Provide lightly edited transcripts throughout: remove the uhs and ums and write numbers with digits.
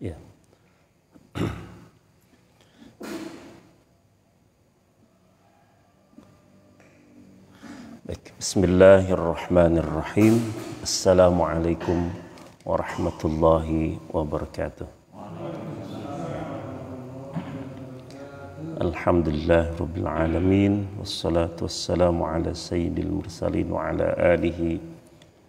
Ya. Baik, bismillahirrahmanirrahim. Assalamualaikum warahmatullahi wabarakatuh. Alhamdulillah rabbil alamin, wassalatu wassalamu ala sayyidil mursalin wa ala alihi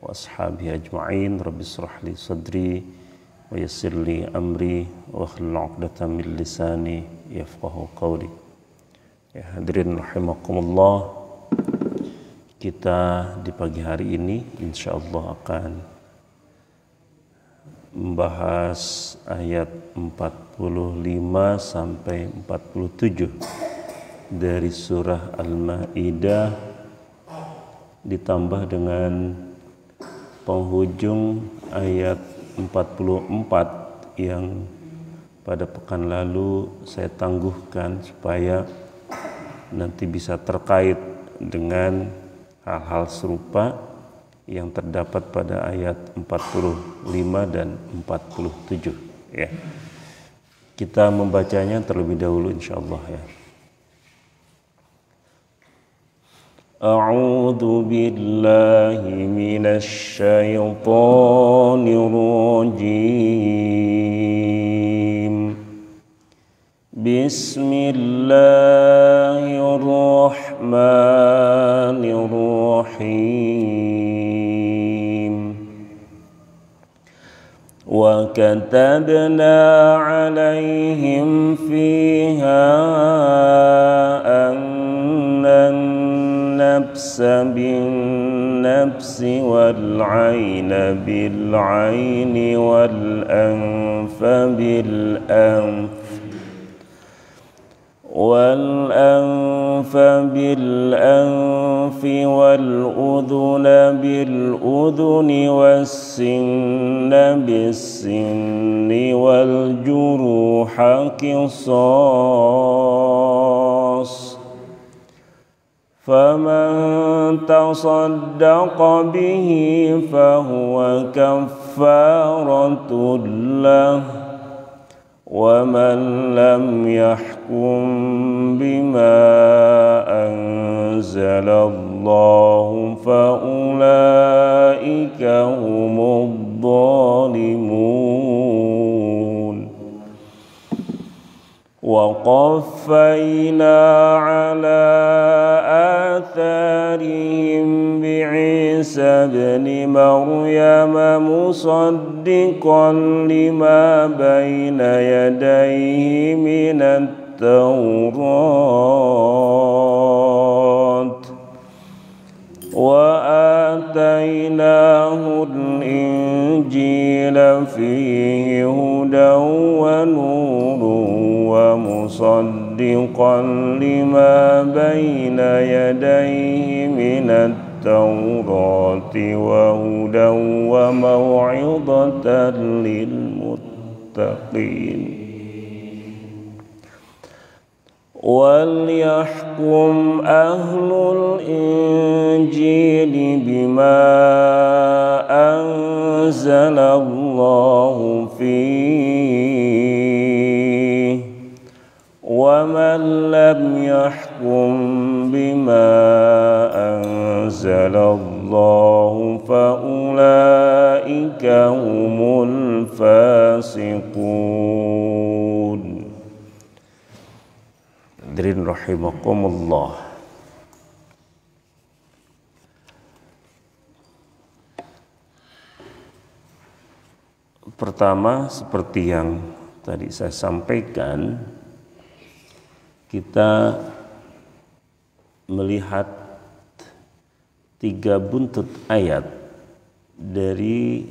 wa ashabihi ajma'in. Rabbi israh li sadri wa yassir li amri wa hlul 'uqdatam min lisani yafqahu qawli. Ya hadirin rahimakumullah, kita di pagi hari ini insyaallah akan membahas ayat 45 sampai 47 dari surah Al-Maidah, ditambah dengan penghujung ayat 44 yang pada pekan lalu saya tangguhkan supaya nanti bisa terkait dengan hal-hal serupa yang terdapat pada ayat 45 dan 47 ya. Kita membacanya terlebih dahulu insyaallah ya. A'udzu billahi minasy syaithanir rajim. Bismillahirrahmanirrahim. Wa katabna 'alaihim fiha anna an-nafsa bin-nafsi wal-'ayna bil-'ayni wal-anfa bil-anfi والأنف بالأنف والأذن بالأذن والسن بالسن والجروح قصاص فمن تصدق به فهو كفارة له ومن لم يحكم بما أنزل الله فأولئك هم الظالمون وقفينا على آثارهم بعيسى ابن مريم مصدقا لما بين يديه من التوراة وآتيناه الإنجيل فيه هدى ونور ومصدقا لما بين يديه من التوراة وهدى وموعظة للمتقين وليحكم أهل الإنجيل بما أنزل الله فيه ومن لم يحكم بما أنزل الله فأولئك هم الفاسقون. Hadirin rahimakumullah. Pertama, seperti yang tadi saya sampaikan, kita melihat 3 buntut ayat dari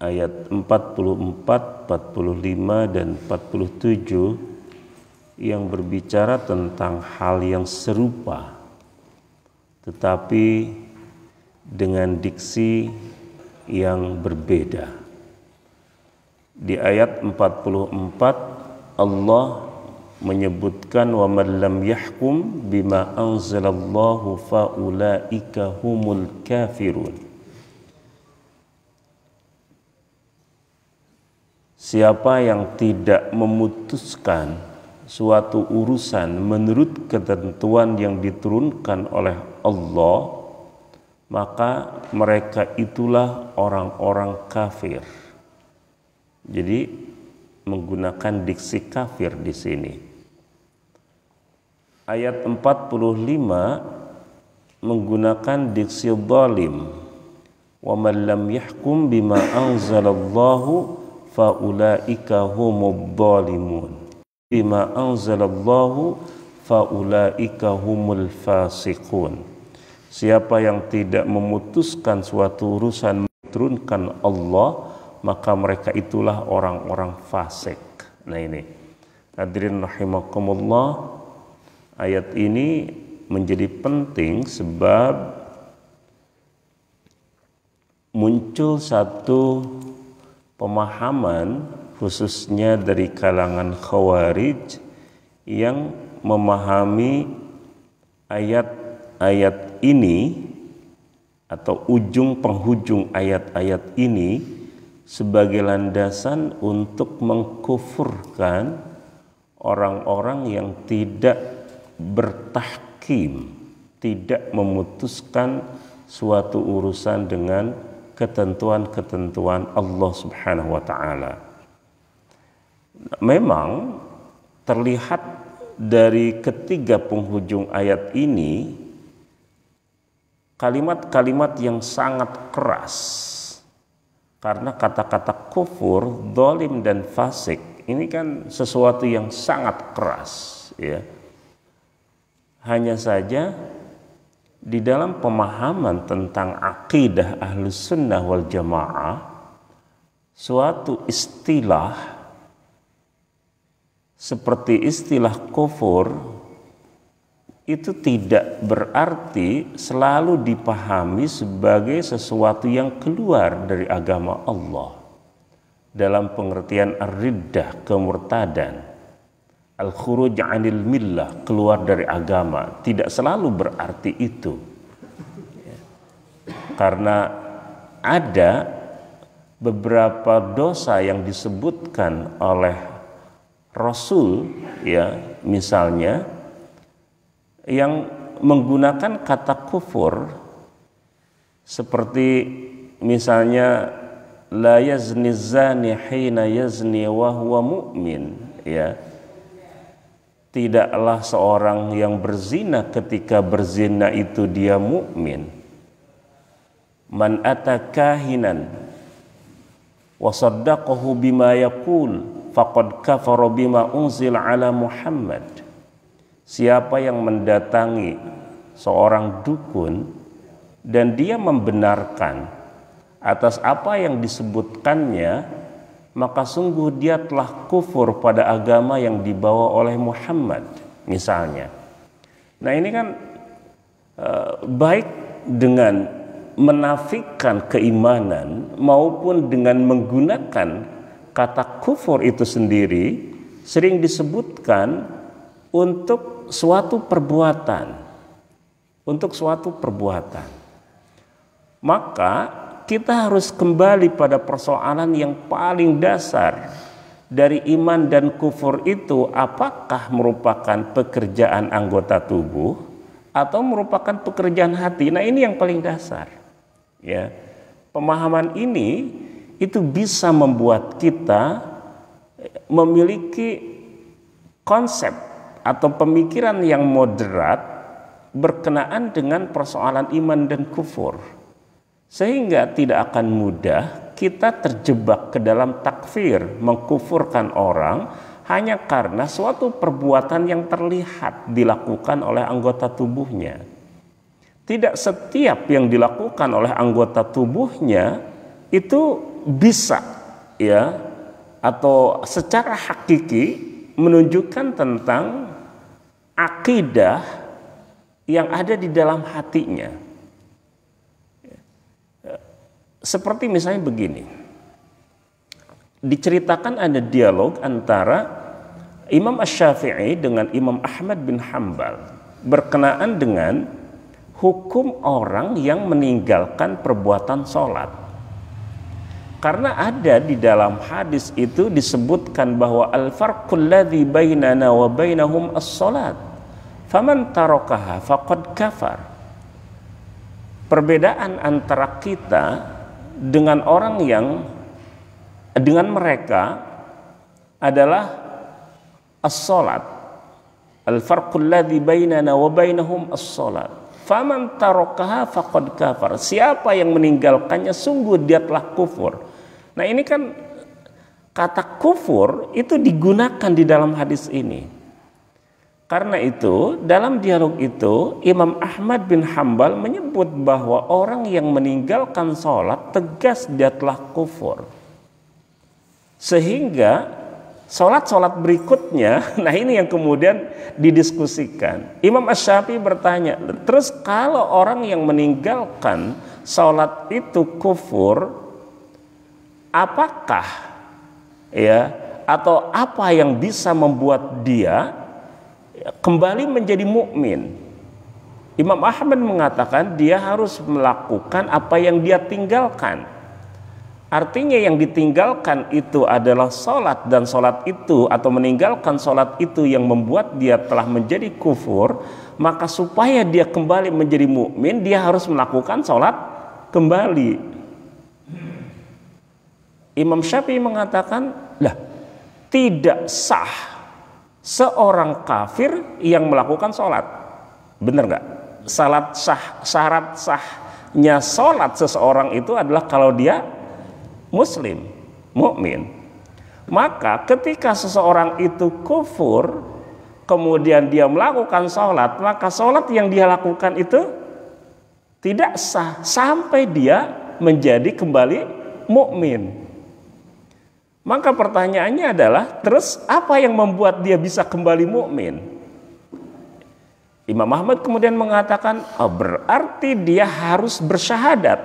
ayat 44, 45 dan 47 yang berbicara tentang hal yang serupa tetapi dengan diksi yang berbeda. Di ayat 44 Allah menyebutkan wa man lam yahkum bima anzalallahu faulaika humul kafirun. siapa yang tidak memutuskan suatu urusan menurut ketentuan yang diturunkan oleh Allah, maka mereka itulah orang-orang kafir. Jadi menggunakan diksi kafir di sini. Ayat 45 menggunakan diksi zalim. Wa man lam yahkum bima anzalallahu faulaika humudz zalimun. Bima anzalallahu faulaika humul fasiqun. Siapa yang tidak memutuskan suatu urusan diturunkan Allah, maka mereka itulah orang-orang fasik. Nah ini, hadirin rahimakumullah, ayat ini menjadi penting sebab muncul satu pemahaman khususnya dari kalangan Khawarij yang memahami ayat-ayat ini atau ujung penghujung ayat-ayat ini sebagai landasan untuk mengkufurkan orang-orang yang tidak bertahkim, tidak memutuskan suatu urusan dengan ketentuan-ketentuan Allah Subhanahu wa taala. Memang terlihat dari ketiga penghujung ayat ini kalimat-kalimat yang sangat keras, karena kata-kata kufur, zalim dan fasik ini kan sesuatu yang sangat keras, ya. Hanya saja di dalam pemahaman tentang akidah Ahlus Sunnah wal Jamaah, suatu istilah seperti istilah kufur itu tidak berarti selalu dipahami sebagai sesuatu yang keluar dari agama Allah dalam pengertian ar-riddah, kemurtadan, al-khuruj 'anil millah, keluar dari agama. Tidak selalu berarti itu, karena ada beberapa dosa yang disebutkan oleh Rasul, ya, misalnya yang menggunakan kata kufur, seperti misalnya la yazni zani hina yazni wa huwa mu'min, ya. Tidaklah seorang yang berzina ketika berzina itu dia mukmin. Man atakahinan wa saddaqahu bima yaqul faqad kafara bima unzila ala Muhammad. Siapa yang mendatangi seorang dukun dan dia membenarkan atas apa yang disebutkannya, maka sungguh dia telah kufur pada agama yang dibawa oleh Muhammad, misalnya. Nah ini kan baik dengan menafikan keimanan maupun dengan menggunakan kata kufur itu sendiri sering disebutkan untuk suatu perbuatan, maka kita harus kembali pada persoalan yang paling dasar dari iman dan kufur itu, apakah merupakan pekerjaan anggota tubuh atau merupakan pekerjaan hati. Nah ini yang paling dasar, ya. Pemahaman ini itu bisa membuat kita memiliki konsep atau pemikiran yang moderat berkenaan dengan persoalan iman dan kufur, sehingga tidak akan mudah kita terjebak ke dalam takfir, mengkufurkan orang hanya karena suatu perbuatan yang terlihat dilakukan oleh anggota tubuhnya. Tidak setiap yang dilakukan oleh anggota tubuhnya itu bisa, ya, atau secara hakiki menunjukkan tentang akidah yang ada di dalam hatinya. Seperti misalnya begini, diceritakan ada dialog antara Imam Asy-Syafi'i dengan Imam Ahmad bin Hanbal berkenaan dengan hukum orang yang meninggalkan perbuatan sholat. Karena ada di dalam hadis itu disebutkan bahwa al-farqul ladzi bainana wa bainahum as-salat. Faman tarakaha faqad kafar. Perbedaan antara kita dengan orang yang dengan mereka adalah as-salat. Al-farqul ladzi bainana wa bainahum as-salat. Faman tarakaha faqad kafar. Siapa yang meninggalkannya sungguh dia telah kufur. Nah, ini kan kata kufur itu digunakan di dalam hadis ini. Karena itu dalam dialog itu Imam Ahmad bin Hambal menyebut bahwa orang yang meninggalkan sholat tegas dia telah kufur. Sehingga sholat-sholat berikutnya, nah ini yang kemudian didiskusikan. Imam Asy-Syafi'i bertanya, terus kalau orang yang meninggalkan sholat itu kufur, apakah ya atau apa yang bisa membuat dia kembali menjadi mukmin? Imam Ahmad mengatakan dia harus melakukan apa yang dia tinggalkan. Artinya yang ditinggalkan itu adalah sholat, dan sholat itu atau meninggalkan sholat itu yang membuat dia telah menjadi kufur. Maka supaya dia kembali menjadi mukmin, dia harus melakukan sholat kembali. Imam Syafi'i mengatakan, lah, tidak sah seorang kafir yang melakukan sholat. Benar nggak? Syarat sahnya sholat seseorang itu adalah kalau dia muslim, mukmin. Maka ketika seseorang itu kufur, kemudian dia melakukan sholat, maka sholat yang dia lakukan itu tidak sah sampai dia menjadi kembali mukmin. Maka pertanyaannya adalah, terus apa yang membuat dia bisa kembali mukmin? Imam Ahmad kemudian mengatakan, oh, berarti dia harus bersyahadat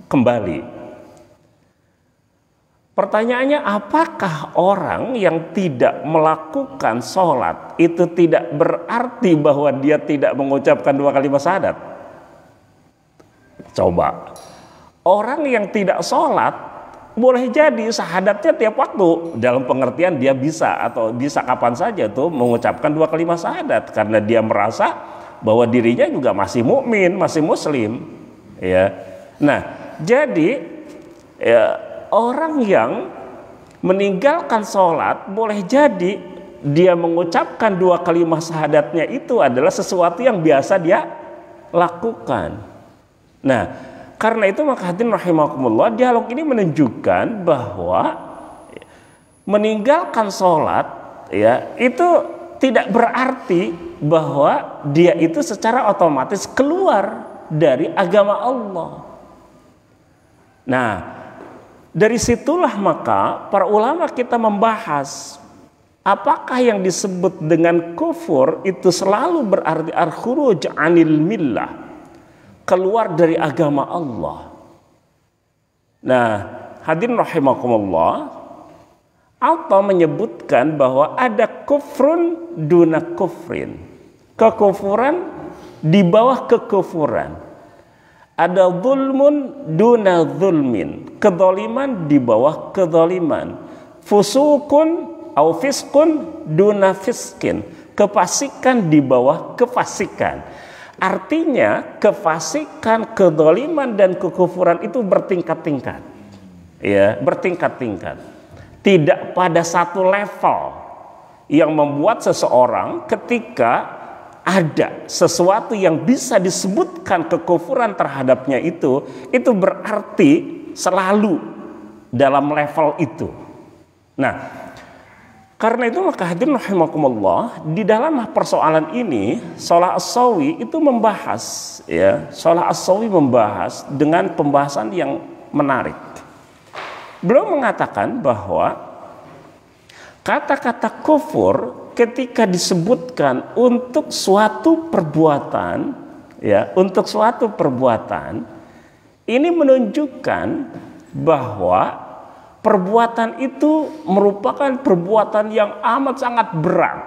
kembali. Pertanyaannya, apakah orang yang tidak melakukan sholat itu tidak berarti bahwa dia tidak mengucapkan 2 kalimat syahadat? Coba, orang yang tidak sholat boleh jadi syahadatnya tiap waktu, dalam pengertian dia bisa atau bisa kapan saja tuh mengucapkan 2 kalimat syahadat karena dia merasa bahwa dirinya juga masih mukmin, masih muslim, ya. Nah, jadi ya, orang yang meninggalkan sholat boleh jadi dia mengucapkan 2 kalimat syahadatnya itu adalah sesuatu yang biasa dia lakukan. Nah, karena itu maka hadirin rahimakumullah, dialog ini menunjukkan bahwa meninggalkan sholat ya itu tidak berarti bahwa dia itu secara otomatis keluar dari agama Allah. Nah, dari situlah maka para ulama kita membahas apakah yang disebut dengan kufur itu selalu berarti al-khuruj 'anil millah, keluar dari agama Allah. Nah, hadirin rahimakumullah, atau menyebutkan bahwa ada kufrun duna kufrin, kekufuran di bawah kekufuran. Ada zulmun duna zulmin, kezaliman di bawah kezaliman. Fusukun au fiskun duna fiskin, kefasikan di bawah kefasikan. Artinya kefasikan, kedzaliman dan kekufuran itu bertingkat-tingkat. Ya, bertingkat-tingkat. Tidak pada satu level yang membuat seseorang ketika ada sesuatu yang bisa disebutkan kekufuran terhadapnya itu berarti selalu dalam level itu. Nah, karena itu maka hadirin rahimakumullah, di dalam persoalan ini Shalah As-Sawi itu membahas, ya, Shalah As-Sawi membahas dengan pembahasan yang menarik. Beliau mengatakan bahwa kata-kata kufur ketika disebutkan untuk suatu perbuatan, ya, untuk suatu perbuatan ini menunjukkan bahwa perbuatan itu merupakan perbuatan yang amat sangat berat.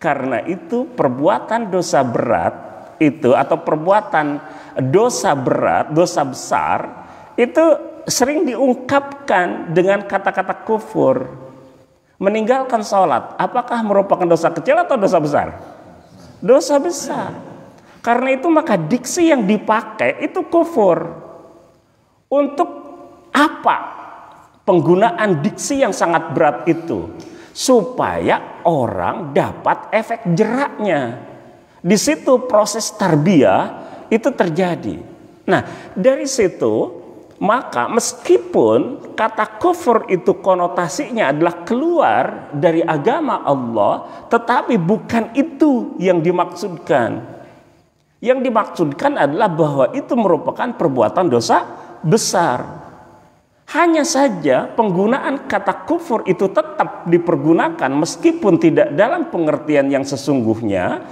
Karena itu perbuatan dosa berat itu atau perbuatan dosa berat, dosa besar itu sering diungkapkan dengan kata-kata kufur. Meninggalkan sholat, apakah merupakan dosa kecil atau dosa besar? Dosa besar. Karena itu maka diksi yang dipakai itu kufur. Untuk apa penggunaan diksi yang sangat berat itu? Supaya orang dapat efek jeraknya. Di situ proses tarbiyah itu terjadi. Nah, dari situ maka meskipun kata kufur itu konotasinya adalah keluar dari agama Allah, tetapi bukan itu yang dimaksudkan. Yang dimaksudkan adalah bahwa itu merupakan perbuatan dosa besar. Hanya saja penggunaan kata kufur itu tetap dipergunakan meskipun tidak dalam pengertian yang sesungguhnya,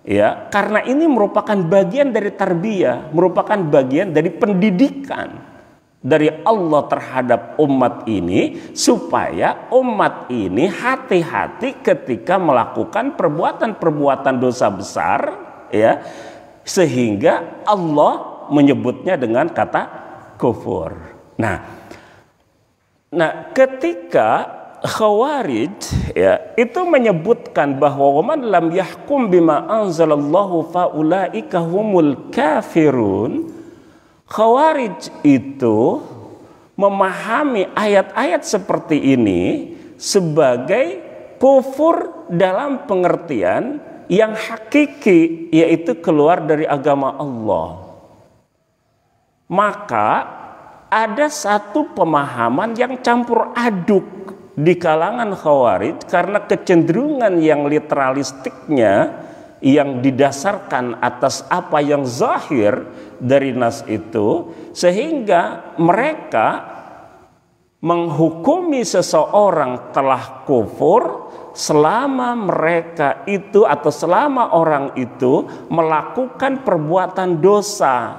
ya, karena ini merupakan bagian dari tarbiyah, merupakan bagian dari pendidikan dari Allah terhadap umat ini supaya umat ini hati-hati ketika melakukan perbuatan-perbuatan dosa besar, ya, sehingga Allah menyebutnya dengan kata kufur. Nah, ketika Khawarij, ya, itu menyebutkan bahwa man lam yahkum bima anzalallahu faulaika humul kafirun. Khawarij itu memahami ayat-ayat seperti ini sebagai kufur dalam pengertian yang hakiki, yaitu keluar dari agama Allah. Maka ada satu pemahaman yang campur aduk di kalangan Khawarij karena kecenderungan yang literalistiknya yang didasarkan atas apa yang zahir dari nas itu, sehingga mereka menghukumi seseorang telah kufur selama mereka itu atau selama orang itu melakukan perbuatan dosa.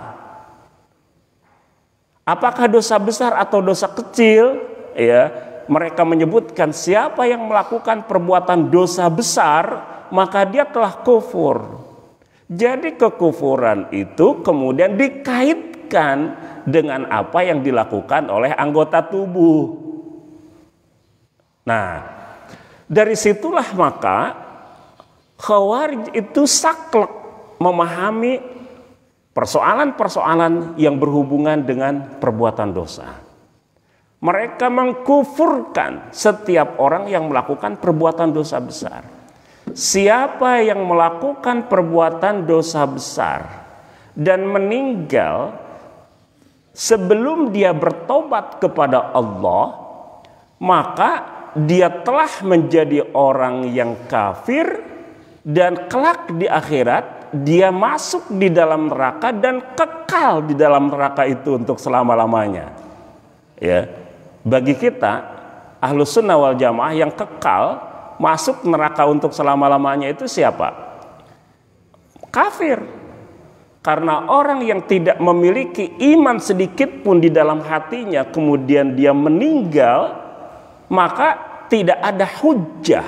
Apakah dosa besar atau dosa kecil? Ya, mereka menyebutkan siapa yang melakukan perbuatan dosa besar maka dia telah kufur. Jadi kekufuran itu kemudian dikaitkan dengan apa yang dilakukan oleh anggota tubuh. Nah, dari situlah maka Khawarij itu saklek memahami persoalan-persoalan yang berhubungan dengan perbuatan dosa. Mereka mengkufurkan setiap orang yang melakukan perbuatan dosa besar. Siapa yang melakukan perbuatan dosa besar dan meninggal sebelum dia bertobat kepada Allah, maka dia telah menjadi orang yang kafir dan kelak di akhirat dia masuk di dalam neraka dan kekal di dalam neraka itu untuk selama-lamanya. Ya, bagi kita Ahlus Sunnah wal Jamaah yang kekal masuk neraka untuk selama-lamanya itu siapa? Kafir. Karena orang yang tidak memiliki iman sedikit pun di dalam hatinya kemudian dia meninggal, maka tidak ada hujjah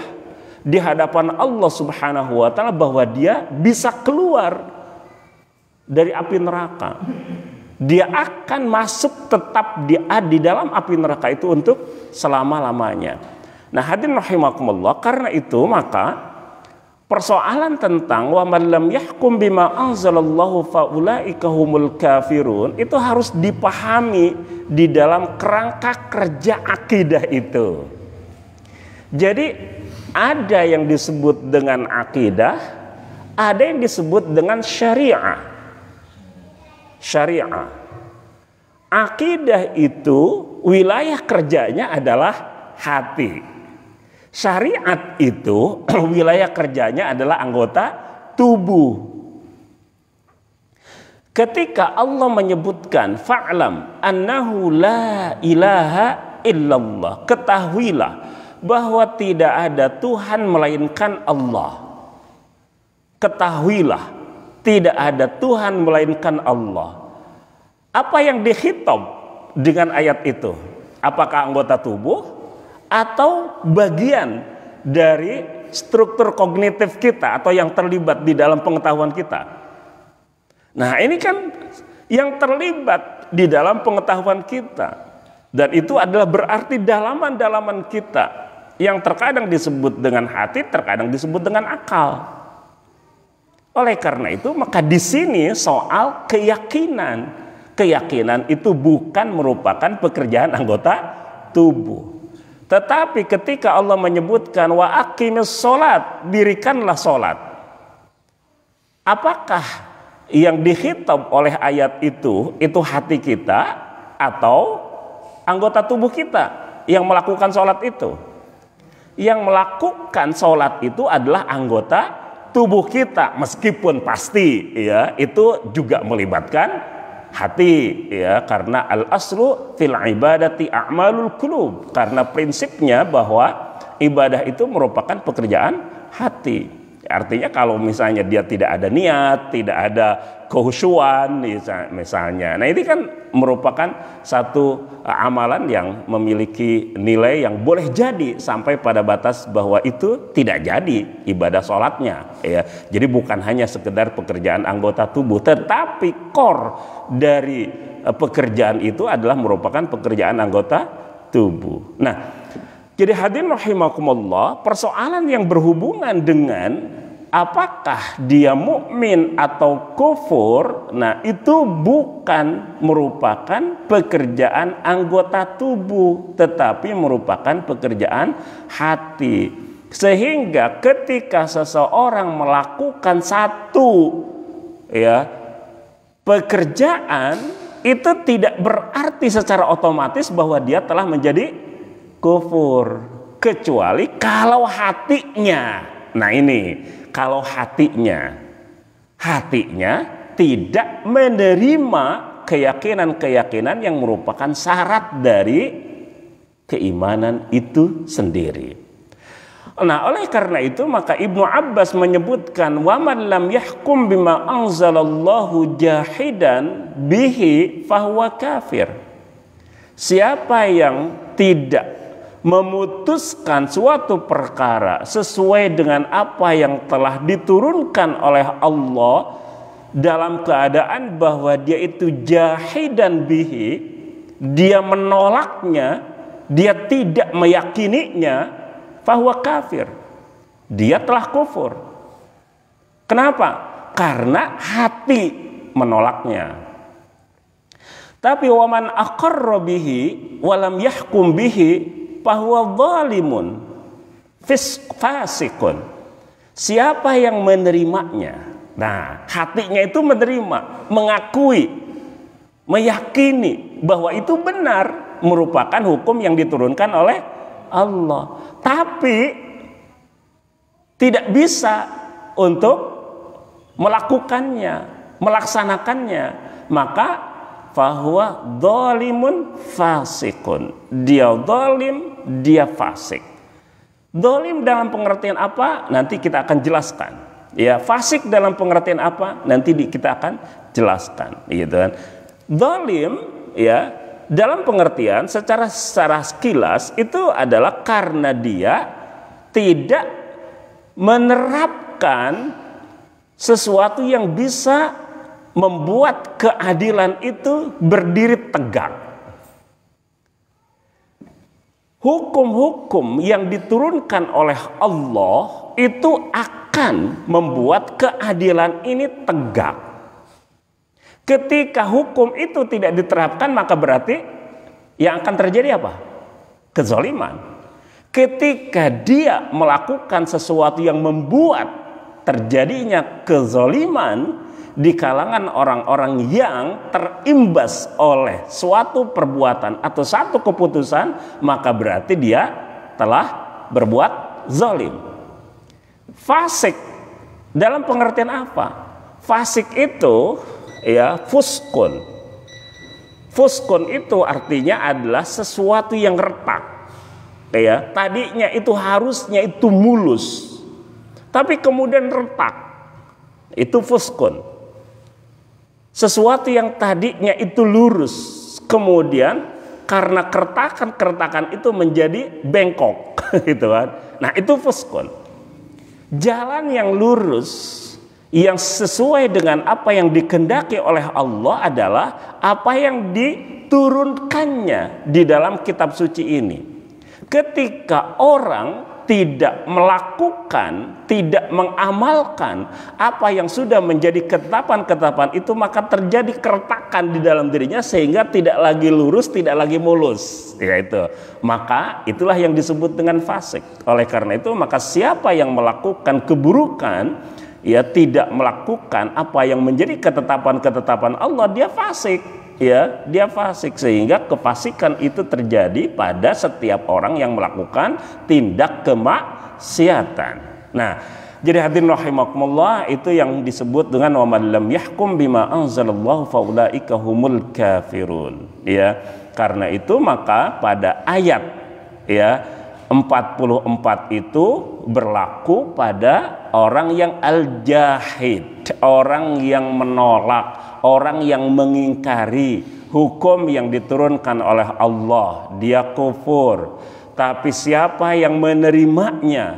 di hadapan Allah Subhanahu wa taala bahwa dia bisa keluar dari api neraka. Dia akan masuk tetap di dalam api neraka itu untuk selama-lamanya. Nah, hadirin rahimakumullah, karena itu maka persoalan tentang wa man lam yahkum bima anzalallahu faulaika humul kafirun itu harus dipahami di dalam kerangka kerja akidah itu. Jadi ada yang disebut dengan akidah, ada yang disebut dengan syariah. Syariah. Akidah itu wilayah kerjanya adalah hati. Syariat itu wilayah kerjanya adalah anggota tubuh. Ketika Allah menyebutkan fa'lam annahu la ilaha illallah, ketahuilah bahwa tidak ada Tuhan melainkan Allah. Ketahuilah tidak ada Tuhan melainkan Allah. Apa yang dikhitab dengan ayat itu? Apakah anggota tubuh atau bagian dari struktur kognitif kita atau yang terlibat di dalam pengetahuan kita? Nah, ini kan yang terlibat di dalam pengetahuan kita. Dan itu adalah berarti dalaman-dalaman kita yang terkadang disebut dengan hati, terkadang disebut dengan akal. Oleh karena itu, maka di sini soal keyakinan. Keyakinan itu bukan merupakan pekerjaan anggota tubuh. Tetapi ketika Allah menyebutkan wa aqimis sholat, dirikanlah sholat. Apakah yang dikhitab oleh ayat itu hati kita atau anggota tubuh kita yang melakukan sholat itu? Yang melakukan sholat itu adalah anggota tubuh kita, meskipun pasti ya itu juga melibatkan hati ya, karena al aslu fil ibadati a'malul qulub, karena prinsipnya bahwa ibadah itu merupakan pekerjaan hati. Artinya kalau misalnya dia tidak ada niat, tidak ada kehusyuan misalnya, nah ini kan merupakan satu amalan yang memiliki nilai yang boleh jadi sampai pada batas bahwa itu tidak jadi ibadah sholatnya ya. Jadi bukan hanya sekedar pekerjaan anggota tubuh, tetapi core dari pekerjaan itu adalah merupakan pekerjaan anggota tubuh. Nah, jadi hadirin rahimakumullah, persoalan yang berhubungan dengan apakah dia mukmin atau kufur, nah itu bukan merupakan pekerjaan anggota tubuh, tetapi merupakan pekerjaan hati. Sehingga ketika seseorang melakukan satu ya pekerjaan, itu tidak berarti secara otomatis bahwa dia telah menjadi kufur, kecuali kalau hatinya, nah ini kalau hatinya tidak menerima keyakinan-keyakinan yang merupakan syarat dari keimanan itu sendiri. Nah, oleh karena itu maka Ibnu Abbas menyebutkan wa man lam yahkum bima anzalallahu jahidan bihi fahuwa kafir. Siapa yang tidak memutuskan suatu perkara sesuai dengan apa yang telah diturunkan oleh Allah dalam keadaan bahwa dia itu jahidan bihi, dia menolaknya, dia tidak meyakininya, fahuwa kafir, dia telah kufur. Kenapa? Karena hati menolaknya. Tapi waman aqarra bihi walam yahkum bihi fahuwa zalimun fasikun. Siapa yang menerimanya, nah hatinya itu menerima, mengakui, meyakini bahwa itu benar, merupakan hukum yang diturunkan oleh Allah, tapi tidak bisa untuk melakukannya, melaksanakannya, maka fahuwa zalimun fasikun. Dia zalim, dia fasik. Zalim dalam pengertian apa? Nanti kita akan jelaskan. Ya, fasik dalam pengertian apa? Nanti kita akan jelaskan, gitu kan. Zalim ya, dalam pengertian secara sekilas itu adalah karena dia tidak menerapkan sesuatu yang bisa membuat keadilan itu berdiri tegak. Hukum-hukum yang diturunkan oleh Allah itu akan membuat keadilan ini tegak. Ketika hukum itu tidak diterapkan, maka berarti yang akan terjadi apa? Kezaliman. Ketika dia melakukan sesuatu yang membuat terjadinya kezaliman di kalangan orang-orang yang terimbas oleh suatu perbuatan atau satu keputusan, maka berarti dia telah berbuat zalim. Fasik dalam pengertian apa? Fasik itu ya fuskun. Fuskun itu artinya adalah sesuatu yang retak. Ya, tadinya itu harusnya itu mulus, tapi kemudian retak. Itu fuskun. Sesuatu yang tadinya itu lurus, kemudian karena keretakan itu menjadi bengkok, gitu kan. Nah, itu fuskun. Jalan yang lurus Yang sesuai dengan apa yang dikehendaki oleh Allah adalah apa yang diturunkannya di dalam kitab suci ini. Ketika orang tidak melakukan, tidak mengamalkan apa yang sudah menjadi ketetapan-ketetapan itu, maka terjadi keretakan di dalam dirinya sehingga tidak lagi lurus, tidak lagi mulus. Ya itu. Maka itulah yang disebut dengan fasik. Oleh karena itu, maka siapa yang melakukan keburukan, ya tidak melakukan apa yang menjadi ketetapan-ketetapan Allah, dia fasik. Ya, dia fasik, sehingga kefasikan itu terjadi pada setiap orang yang melakukan tindak kemaksiatan. Nah, jadi hadirin rahimakumullah, itu yang disebut dengan wa man lam yahkum bima anzalallahu faulaika humul kafirun. Ya, karena itu maka pada ayat ya 44 itu berlaku pada orang yang al-jahid, orang yang menolak, orang yang mengingkari hukum yang diturunkan oleh Allah, dia kufur. Tapi siapa yang menerimanya,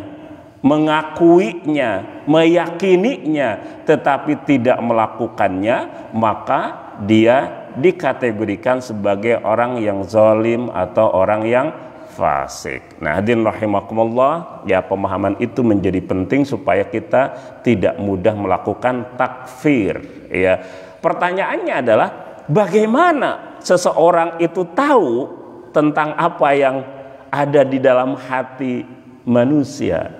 mengakuinya, meyakininya, tetapi tidak melakukannya, maka dia dikategorikan sebagai orang yang zalim atau orang yang fasik. Nah, hadirin rahimakumullah, ya pemahaman itu menjadi penting supaya kita tidak mudah melakukan takfir. Ya, pertanyaannya adalah bagaimana seseorang itu tahu tentang apa yang ada di dalam hati manusia?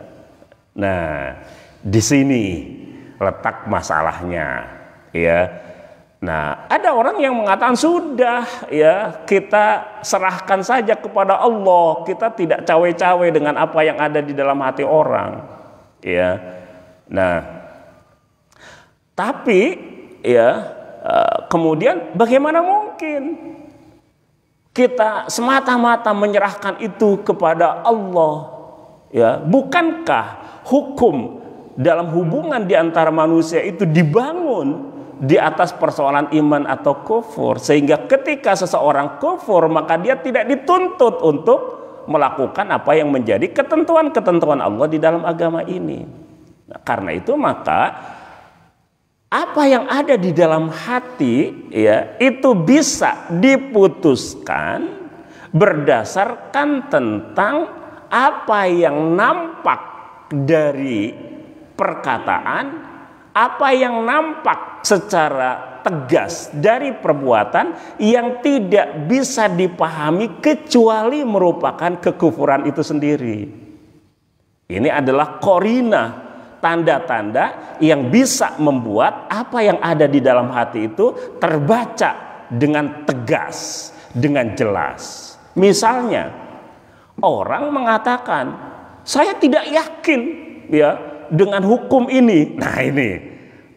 Nah, di sini letak masalahnya. Ya. Nah, ada orang yang mengatakan sudah ya kita serahkan saja kepada Allah, kita tidak cawe-cawe dengan apa yang ada di dalam hati orang. Ya. Nah, tapi ya kemudian bagaimana mungkin kita semata-mata menyerahkan itu kepada Allah? Ya, bukankah hukum dalam hubungan di antara manusia itu dibangun di atas persoalan iman atau kufur, sehingga ketika seseorang kufur maka dia tidak dituntut untuk melakukan apa yang menjadi ketentuan-ketentuan Allah di dalam agama ini. Nah, karena itu maka apa yang ada di dalam hati ya itu bisa diputuskan berdasarkan tentang apa yang nampak dari perkataan, apa yang nampak secara tegas dari perbuatan yang tidak bisa dipahami kecuali merupakan kekufuran itu sendiri. Ini adalah qorina, tanda-tanda yang bisa membuat apa yang ada di dalam hati itu terbaca dengan tegas, dengan jelas. Misalnya, orang mengatakan, saya tidak yakin ya dengan hukum ini. Nah, ini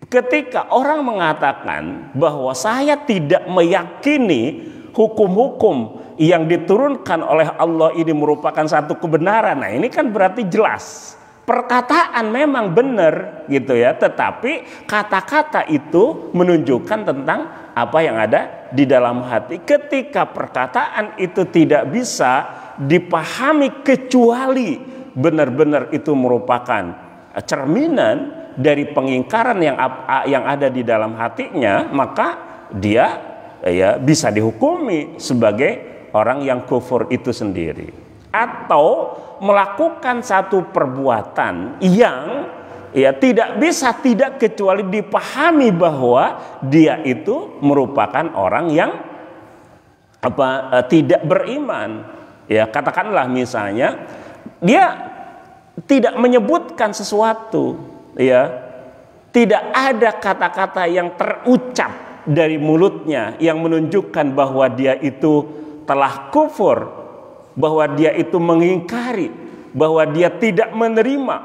ketika orang mengatakan bahwa saya tidak meyakini hukum-hukum yang diturunkan oleh Allah ini merupakan satu kebenaran. Nah, ini kan berarti jelas perkataan memang benar gitu ya, tetapi kata-kata itu menunjukkan tentang apa yang ada di dalam hati. Ketika perkataan itu tidak bisa dipahami kecuali benar-benar itu merupakan cerminan dari pengingkaran yang ada di dalam hatinya, maka dia ya bisa dihukumi sebagai orang yang kufur itu sendiri, atau melakukan satu perbuatan yang ya tidak bisa tidak kecuali dipahami bahwa dia itu merupakan orang yang tidak beriman. Ya, katakanlah misalnya dia tidak menyebutkan sesuatu, ya, tidak ada kata-kata yang terucap dari mulutnya yang menunjukkan bahwa dia itu telah kufur, bahwa dia itu mengingkari, bahwa dia tidak menerima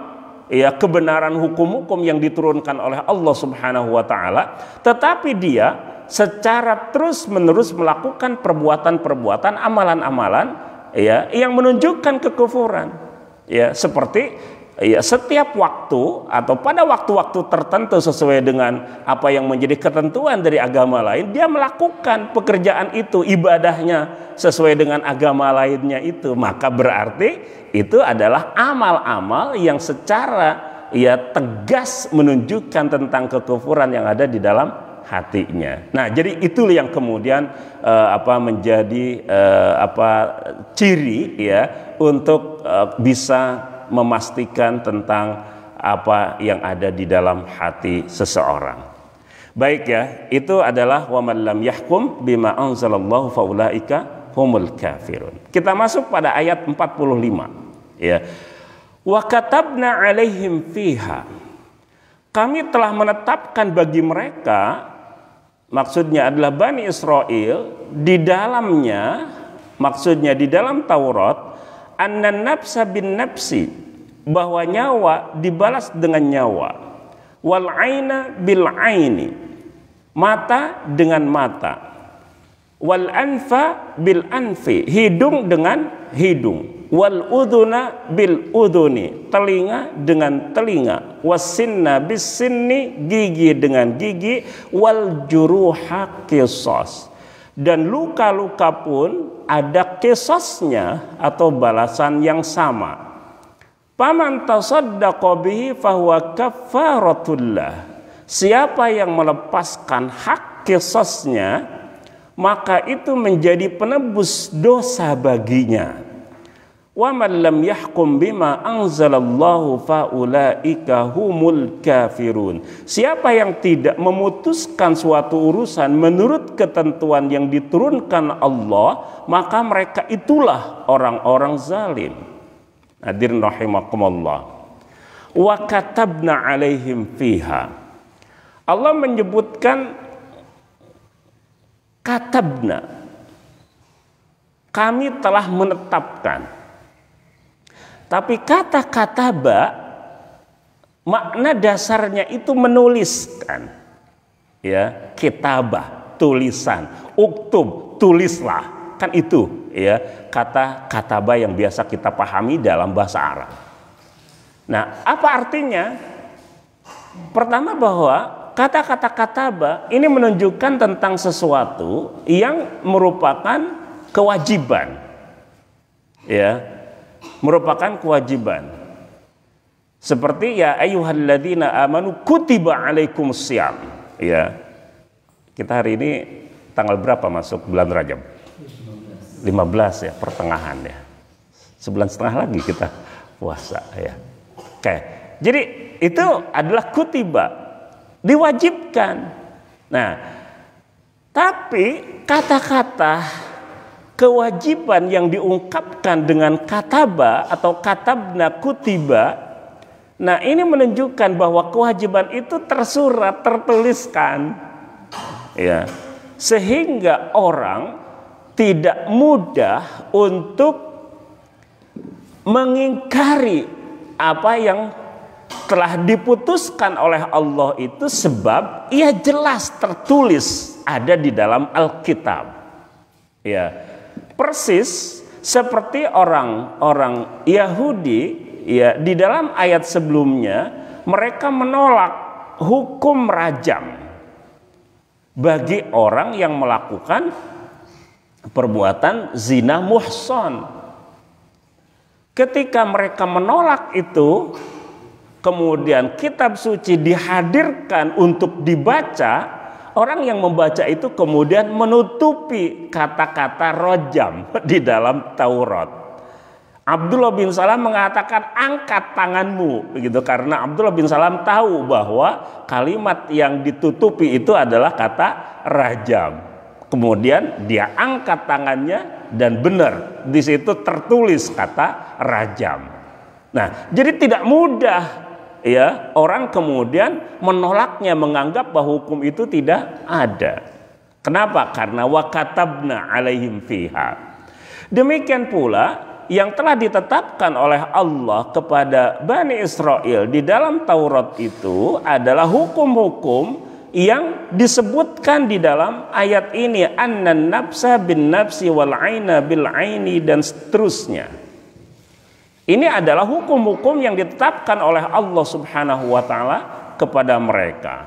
ya kebenaran hukum-hukum yang diturunkan oleh Allah Subhanahu wa taala, tetapi dia secara terus-menerus melakukan perbuatan-perbuatan, amalan-amalan ya yang menunjukkan kekufuran. Ya, seperti ya setiap waktu atau pada waktu-waktu tertentu sesuai dengan apa yang menjadi ketentuan dari agama lain, dia melakukan pekerjaan itu, ibadahnya sesuai dengan agama lainnya itu, maka berarti itu adalah amal-amal yang secara ya tegas menunjukkan tentang kekufuran yang ada di dalam hatinya. Nah, jadi itulah yang kemudian menjadi ciri ya untuk bisa memastikan tentang apa yang ada di dalam hati seseorang. Baik ya, itu adalah wa man lam yahkum bima anzalallahu faulaika humul kafirun. Kita masuk pada ayat 45 ya. Wa katabna alaihim fiha. Kami telah menetapkan bagi mereka, maksudnya adalah Bani Israel, di dalamnya, maksudnya di dalam Taurat, annan nafsa bin nafsi, bahwa nyawa dibalas dengan nyawa, wal aina bil aini, mata dengan mata, wal anfa bil anfi, hidung dengan hidung, wal udhuna bil udhuni, telinga dengan telinga, wasinna bis sinni, gigi dengan gigi, wal juruha qisas, dan luka-luka pun ada qisasnya atau balasan yang sama. Faman tasaddaqa bihi fahuwa kafaratullah. Siapa yang melepaskan hak qisasnya, maka itu menjadi penebus dosa baginya. Wa man lam yahkum bima anzalallahu faulaika humul kafirun. Siapa yang tidak memutuskan suatu urusan menurut ketentuan yang diturunkan Allah, maka mereka itulah orang-orang zalim. Hadirin rahimakumullah. Wa katabna alaihim fiha. Allah menyebutkan katabna, kami telah menetapkan. Tapi kata kataba makna dasarnya itu menuliskan. Ya, kitabah, tulisan, uktub, tulislah. Kan itu ya kata kataba yang biasa kita pahami dalam bahasa Arab. Nah, apa artinya? Pertama bahwa kata-kata kataba ini menunjukkan tentang sesuatu yang merupakan kewajiban. Ya, merupakan kewajiban. Seperti ya ayyuhalladzina amanu kutiba alaikumussyam. Ya. Kita hari ini tanggal berapa masuk bulan Rajab? 15 ya, pertengahan ya. Sebulan setengah lagi kita puasa ya. Oke. Jadi itu adalah kutiba, diwajibkan. Nah, tapi kata-kata kewajiban yang diungkapkan dengan kataba atau katabna kutiba, nah ini menunjukkan bahwa kewajiban itu tersurat, tertuliskan, ya, sehingga orang tidak mudah untuk mengingkari apa yang telah diputuskan oleh Allah itu, sebab ia jelas tertulis ada di dalam Alkitab. Ya, persis seperti orang-orang Yahudi ya, di dalam ayat sebelumnya mereka menolak hukum rajam bagi orang yang melakukan perbuatan zina muhsan. Ketika mereka menolak itu, kemudian kitab suci dihadirkan untuk dibaca, orang yang membaca itu kemudian menutupi kata-kata rojam di dalam Taurat. Abdullah bin Salam mengatakan angkat tanganmu, begitu, karena Abdullah bin Salam tahu bahwa kalimat yang ditutupi itu adalah kata rajam. Kemudian dia angkat tangannya dan benar di situ tertulis kata rajam. Nah, jadi tidak mudah ya orang kemudian menolaknya, menganggap bahwa hukum itu tidak ada. Kenapa? Karena wa katabna alaihim fiha. Demikian pula yang telah ditetapkan oleh Allah kepada Bani Israel di dalam Taurat itu adalah hukum-hukum yang disebutkan di dalam ayat ini, annan nafsa bin nafsi wal aina bil aini, dan seterusnya. Ini adalah hukum-hukum yang ditetapkan oleh Allah Subhanahu wa taala kepada mereka.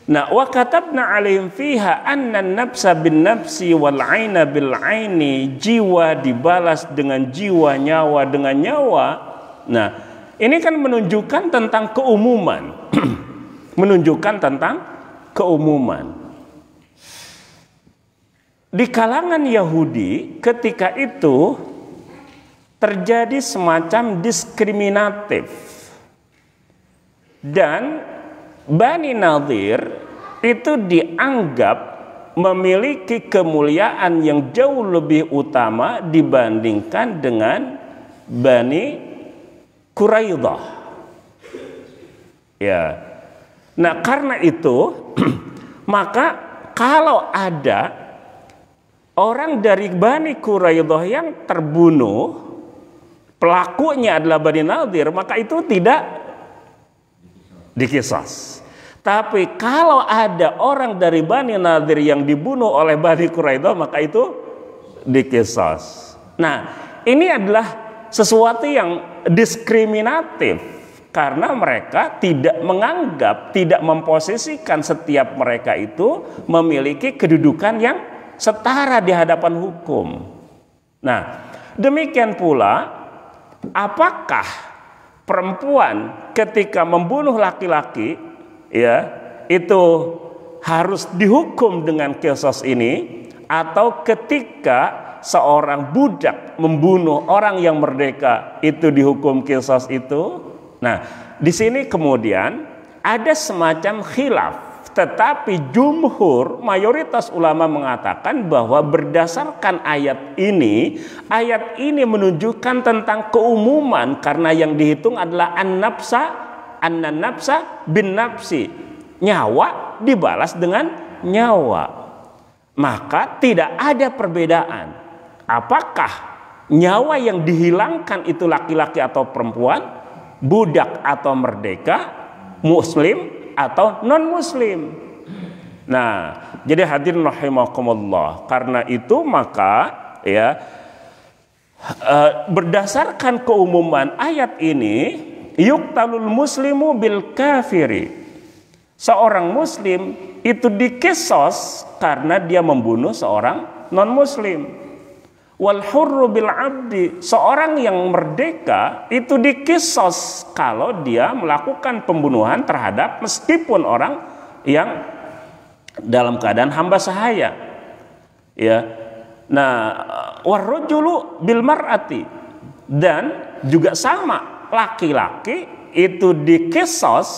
Nah, wa katabna alaihim fiha annan nafsa bin nafsi wal aina bil aini, jiwa dibalas dengan jiwa, nyawa dengan nyawa. Nah, ini kan menunjukkan tentang keumuman. Menunjukkan tentang keumuman. Di kalangan Yahudi ketika itu terjadi semacam diskriminatif. Dan Bani Nadir itu dianggap memiliki kemuliaan yang jauh lebih utama dibandingkan dengan Bani Quraidah. Ya. Nah, karena itu maka kalau ada orang dari Bani Quraidah yang terbunuh, pelakunya adalah Bani Nadir, maka itu tidak diqisas. Tapi kalau ada orang dari Bani Nadir yang dibunuh oleh Bani Quraidah, maka itu diqisas. Nah, ini adalah sesuatu yang diskriminatif karena mereka tidak menganggap, tidak memposisikan setiap mereka itu memiliki kedudukan yang setara di hadapan hukum. Nah, demikian pula, apakah perempuan ketika membunuh laki-laki, ya, itu harus dihukum dengan qisas ini, atau ketika seorang budak membunuh orang yang merdeka itu dihukum qisas itu? Nah, di sini kemudian ada semacam khilaf, tetapi jumhur, mayoritas ulama mengatakan bahwa berdasarkan ayat ini menunjukkan tentang keumuman karena yang dihitung adalah an-nafsa bin nafsi, nyawa dibalas dengan nyawa. Maka tidak ada perbedaan apakah nyawa yang dihilangkan itu laki-laki atau perempuan, budak atau merdeka, muslim atau non muslim. Nah, jadi hadirin rahimakumullah, karena itu maka ya berdasarkan keumuman ayat ini, yuqtalul muslimu bil kafiri, seorang muslim itu diqisas karena dia membunuh seorang non muslim. Wal hurru bil abdi, seorang yang merdeka itu diqisas kalau dia melakukan pembunuhan terhadap meskipun orang yang dalam keadaan hamba sahaya. Ya. Nah, warrajulu bil mar'ati, dan juga sama laki-laki itu diqisas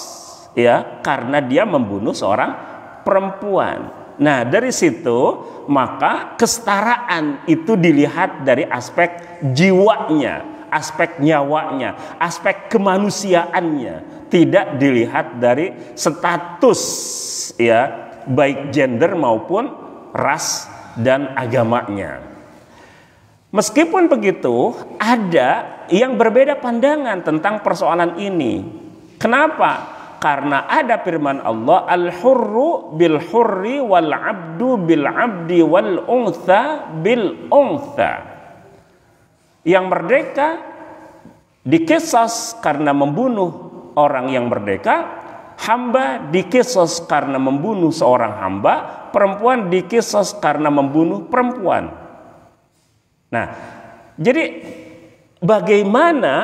ya karena dia membunuh seorang perempuan. Nah, dari situ maka kesetaraan itu dilihat dari aspek jiwanya, aspek nyawanya, aspek kemanusiaannya, tidak dilihat dari status ya, baik gender maupun ras dan agamanya. Meskipun begitu, ada yang berbeda pandangan tentang persoalan ini. Kenapa? Karena ada firman Allah, al-hurru bil hurri wal abdu bil abdi wal untha bil untha. Yang merdeka diqisas karena membunuh orang yang merdeka, hamba diqisas karena membunuh seorang hamba, perempuan diqisas karena membunuh perempuan. Nah, jadi bagaimana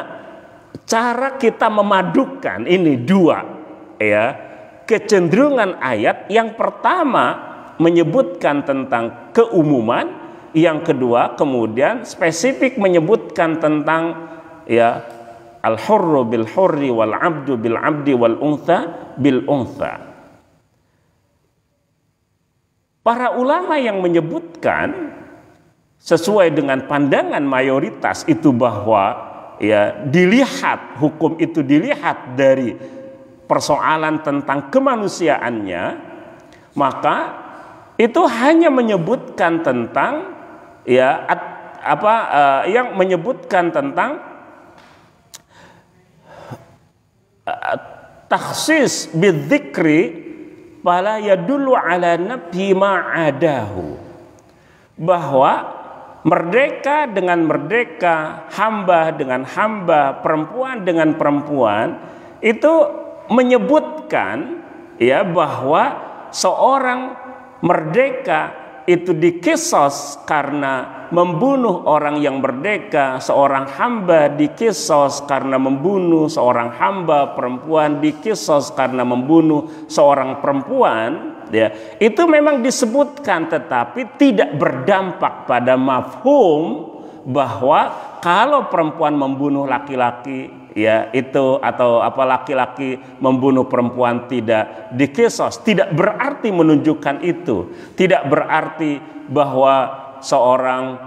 cara kita memadukan ini dua ya, kecenderungan ayat yang pertama menyebutkan tentang keumuman, yang kedua kemudian spesifik menyebutkan tentang ya al-hurru bil hurri wal abdu bil abdi wal untha bil untha. Para ulama yang menyebutkan sesuai dengan pandangan mayoritas itu bahwa ya dilihat, hukum itu dilihat dari persoalan tentang kemanusiaannya, maka itu hanya menyebutkan tentang ya yang menyebutkan tentang takhsis bidzikri fala yadullu ala nafi ma'adahu, bahwa merdeka dengan merdeka, hamba dengan hamba, perempuan dengan perempuan itu menyebutkan ya bahwa seorang merdeka itu dikisos karena membunuh orang yang merdeka, seorang hamba dikisos karena membunuh seorang hamba perempuan, dikisos karena membunuh seorang perempuan, ya, itu memang disebutkan, tetapi tidak berdampak pada mafhum bahwa kalau perempuan membunuh laki-laki, ya, itu atau laki-laki membunuh perempuan tidak dikisos, tidak berarti menunjukkan itu, tidak berarti bahwa seorang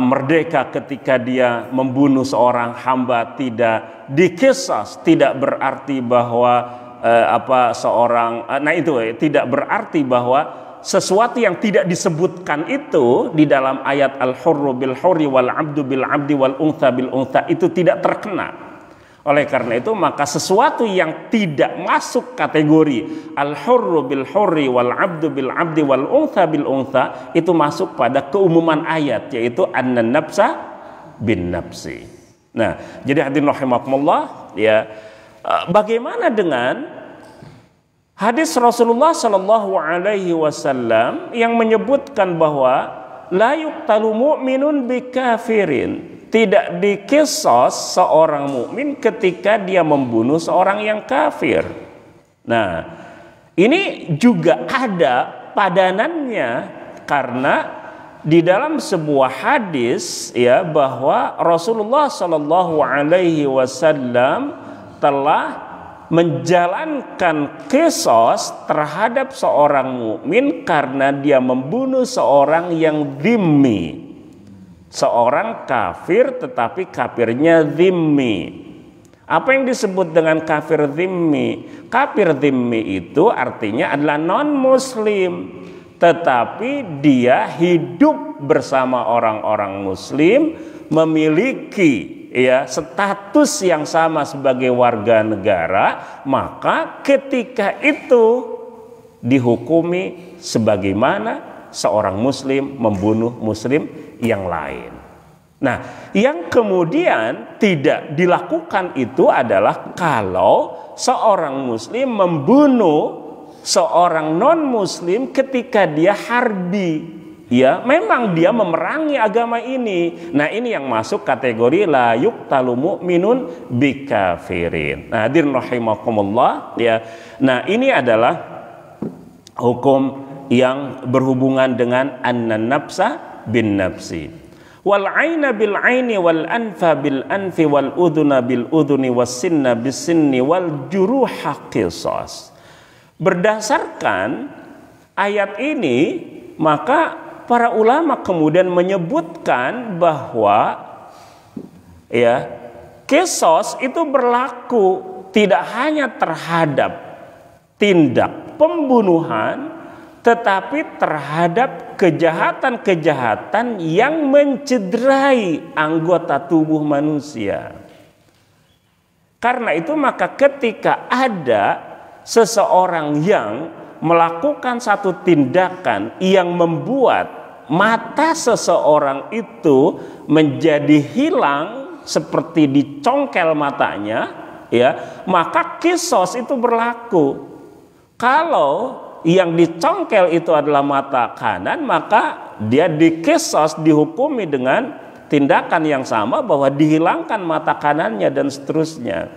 merdeka ketika dia membunuh seorang hamba tidak dikisos, tidak berarti bahwa tidak berarti bahwa sesuatu yang tidak disebutkan itu di dalam ayat al-hurru bil hurri wal abdu bil abdi wal untha bil untha itu tidak terkena. Oleh karena itu maka sesuatu yang tidak masuk kategori al-hurru bil hurri wal abdu bil abdi wal untha bil untha itu masuk pada keumuman ayat, yaitu annan nafsa bin nafsi. Nah, jadi hadirin rahimakumullah, ya, bagaimana dengan hadis Rasulullah Shallallahu Alaihi Wasallam yang menyebutkan bahwa la yuqtalu mu'minun bikafirin, tidak dikisos seorang mukmin ketika dia membunuh seorang yang kafir. Nah, ini juga ada padanannya karena di dalam sebuah hadis, ya, bahwa Rasulullah Shallallahu Alaihi Wasallam telah menjalankan kisos terhadap seorang mukmin karena dia membunuh seorang yang dhimmi, seorang kafir tetapi kafirnya dhimmi. Apa yang disebut dengan kafir dhimmi? Kafir dhimmi itu artinya adalah non muslim, tetapi dia hidup bersama orang-orang muslim, memiliki, ya, status yang sama sebagai warga negara, maka ketika itu dihukumi sebagaimana seorang muslim membunuh muslim yang lain. Nah, yang kemudian tidak dilakukan itu adalah kalau seorang muslim membunuh seorang non muslim ketika dia harbi, ya, memang dia memerangi agama ini. Nah, ini yang masuk kategori la yuqtalu mu'minun bikafirin. Nah, hadirin rahimakumullah, ya. Nah, ini adalah hukum yang berhubungan dengan annan nafsa bin nafsi. Wal aina bil aini wal anfa bil anfi wal udhuna bil udhuni was sinna bis sinni wal juruha qisas. Berdasarkan ayat ini, maka para ulama kemudian menyebutkan bahwa, ya, qisas itu berlaku tidak hanya terhadap tindak pembunuhan, tetapi terhadap kejahatan-kejahatan yang mencederai anggota tubuh manusia. Karena itu maka ketika ada seseorang yang melakukan satu tindakan yang membuat mata seseorang itu menjadi hilang seperti dicongkel matanya, ya, maka qisas itu berlaku. Kalau yang dicongkel itu adalah mata kanan, maka dia diqisas, dihukumi dengan tindakan yang sama bahwa dihilangkan mata kanannya dan seterusnya.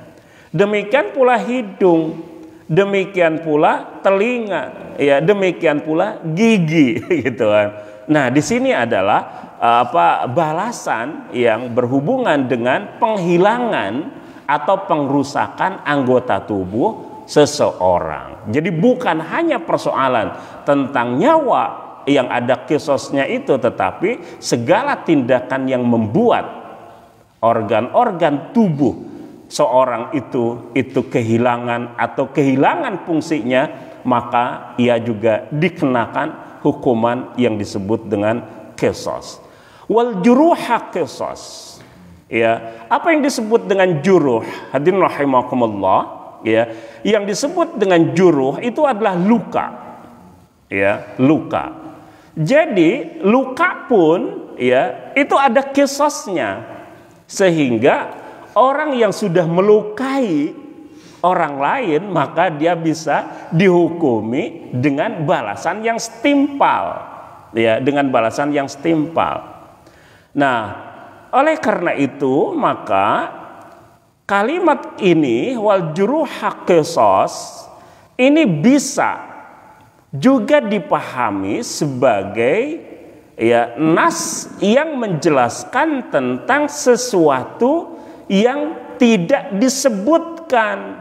Demikian pula hidung, demikian pula telinga, ya, demikian pula gigi, gitu kan. Nah, di sini adalah balasan yang berhubungan dengan penghilangan atau pengrusakan anggota tubuh seseorang. Jadi bukan hanya persoalan tentang nyawa yang ada qisasnya itu, tetapi segala tindakan yang membuat organ-organ tubuh seorang itu kehilangan atau kehilangan fungsinya, maka ia juga dikenakan hukuman yang disebut dengan qisas. Wal juruha qisas. Ya, apa yang disebut dengan juruh? Hadirin rahimakumullah. Ya, yang disebut dengan juruh itu adalah luka, ya, luka. Jadi luka pun, ya, itu ada qisasnya, sehingga orang yang sudah melukai orang lain maka dia bisa dihukumi dengan balasan yang setimpal, ya, dengan balasan yang setimpal. Nah, oleh karena itu maka kalimat ini wal juruha qisas ini bisa juga dipahami sebagai ya nas yang menjelaskan tentang sesuatu yang tidak disebutkan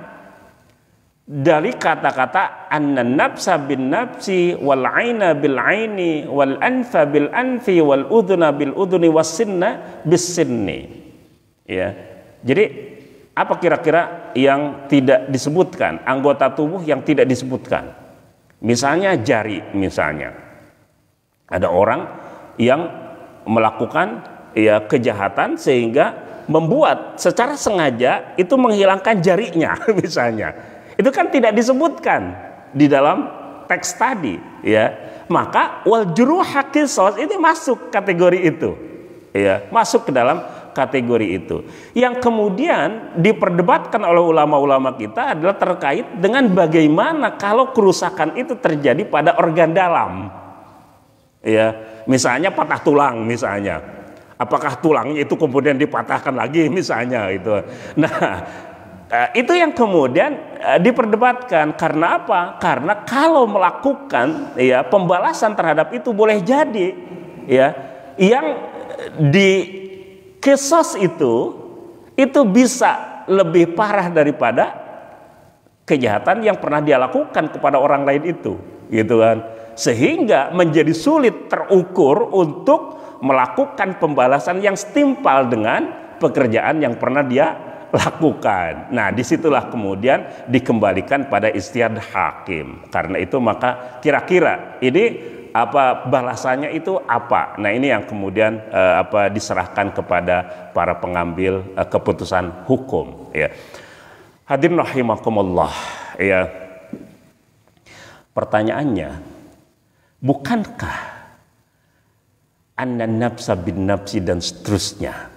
dari kata-kata annan nafsa bin nafsi wal aina bil aini wal anfa bil anfi wal udhuna bil udhuni was sinna bis sinni. Ya. Jadi apa kira-kira yang tidak disebutkan, anggota tubuh yang tidak disebutkan? Misalnya jari, misalnya. Ada orang yang melakukan ya kejahatan sehingga membuat secara sengaja itu menghilangkan jarinya misalnya. Itu kan tidak disebutkan di dalam teks tadi, ya. Maka wal juruha qisas ini masuk kategori itu. Ya, masuk ke dalam kategori itu. Yang kemudian diperdebatkan oleh ulama-ulama kita adalah terkait dengan bagaimana kalau kerusakan itu terjadi pada organ dalam. Ya, misalnya patah tulang misalnya. Apakah tulangnya itu kemudian dipatahkan lagi misalnya itu. Nah, itu yang kemudian diperdebatkan. Karena apa? Karena kalau melakukan ya pembalasan terhadap itu boleh jadi ya yang di qisas itu bisa lebih parah daripada kejahatan yang pernah dia lakukan kepada orang lain itu, gitu kan? Sehingga menjadi sulit terukur untuk melakukan pembalasan yang setimpal dengan pekerjaan yang pernah dia lakukan. Nah, disitulah kemudian dikembalikan pada ijtihad hakim. Karena itu maka kira-kira ini apa balasannya itu apa? Nah, ini yang kemudian diserahkan kepada para pengambil keputusan hukum. Ya. Hadirin rahimakumullah. Ya. Pertanyaannya, bukankah anna nafsa bin nafsi dan seterusnya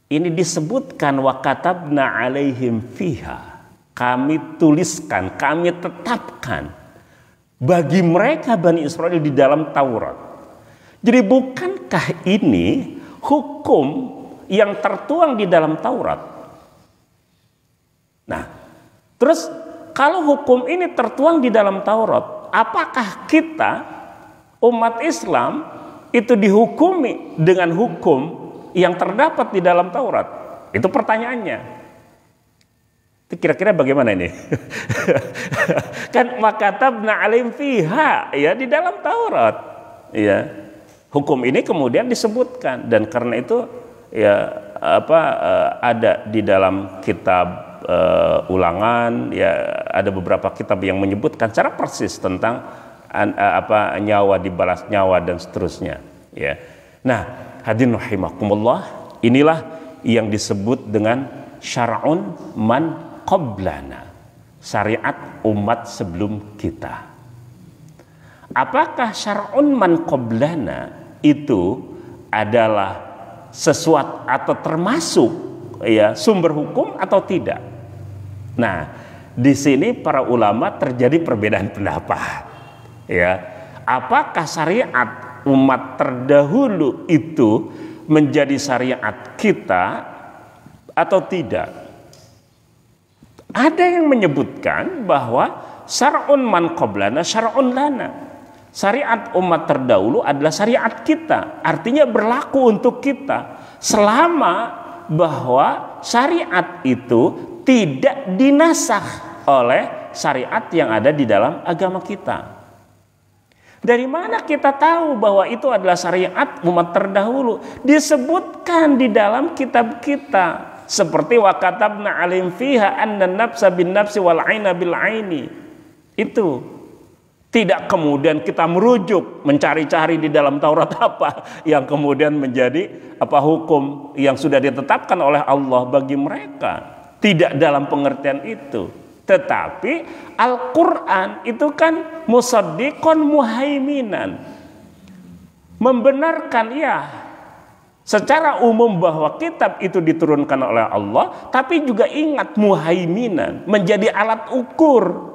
ini disebutkan wa katabna alaihim fiha, kami tuliskan, kami tetapkan bagi mereka Bani Israel di dalam Taurat. Jadi bukankah ini hukum yang tertuang di dalam Taurat? Nah, terus kalau hukum ini tertuang di dalam Taurat, apakah kita umat Islam itu dihukumi dengan hukum yang terdapat di dalam Taurat? Itu pertanyaannya. Itu kira-kira bagaimana ini? Kan makatabna alim fiha, ya, di dalam Taurat, ya. Hukum ini kemudian disebutkan, dan karena itu ya ada di dalam kitab ulangan, ya, ada beberapa kitab yang menyebutkan secara persis tentang nyawa dibalas nyawa dan seterusnya, ya. Nah, hadirin rahimakumullah, inilah yang disebut dengan syar'un man qablana, syariat umat sebelum kita. Apakah syar'un man qablana itu adalah sesuatu atau termasuk ya sumber hukum atau tidak? Nah, di sini para ulama terjadi perbedaan pendapat. Ya, apakah syariat umat terdahulu itu menjadi syariat kita atau tidak? Ada yang menyebutkan bahwa syar'un man qablana syar'un lana. Syariat umat terdahulu adalah syariat kita, artinya berlaku untuk kita selama bahwa syariat itu tidak dinasakh oleh syariat yang ada di dalam agama kita. Dari mana kita tahu bahwa itu adalah syariat umat terdahulu? Disebutkan di dalam kitab kita. Seperti wa katabna alim fiha anna nafsa bin nafsi wal aina bil aini. Itu. Tidak kemudian kita merujuk mencari-cari di dalam Taurat apa yang kemudian menjadi hukum yang sudah ditetapkan oleh Allah bagi mereka. Tidak dalam pengertian itu. Tetapi Al-Quran itu kan musaddiqon muhaiminan, membenarkan ya secara umum bahwa kitab itu diturunkan oleh Allah, tapi juga ingat muhaiminan menjadi alat ukur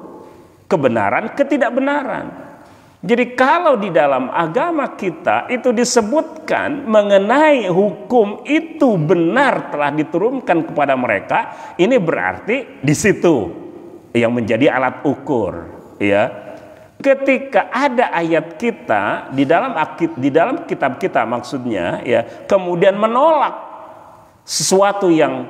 kebenaran ketidakbenaran. Jadi kalau di dalam agama kita itu disebutkan mengenai hukum itu benar telah diturunkan kepada mereka, ini berarti di situ yang menjadi alat ukur, ya. Ketika ada ayat kita di dalam kitab kita maksudnya, ya, kemudian menolak sesuatu yang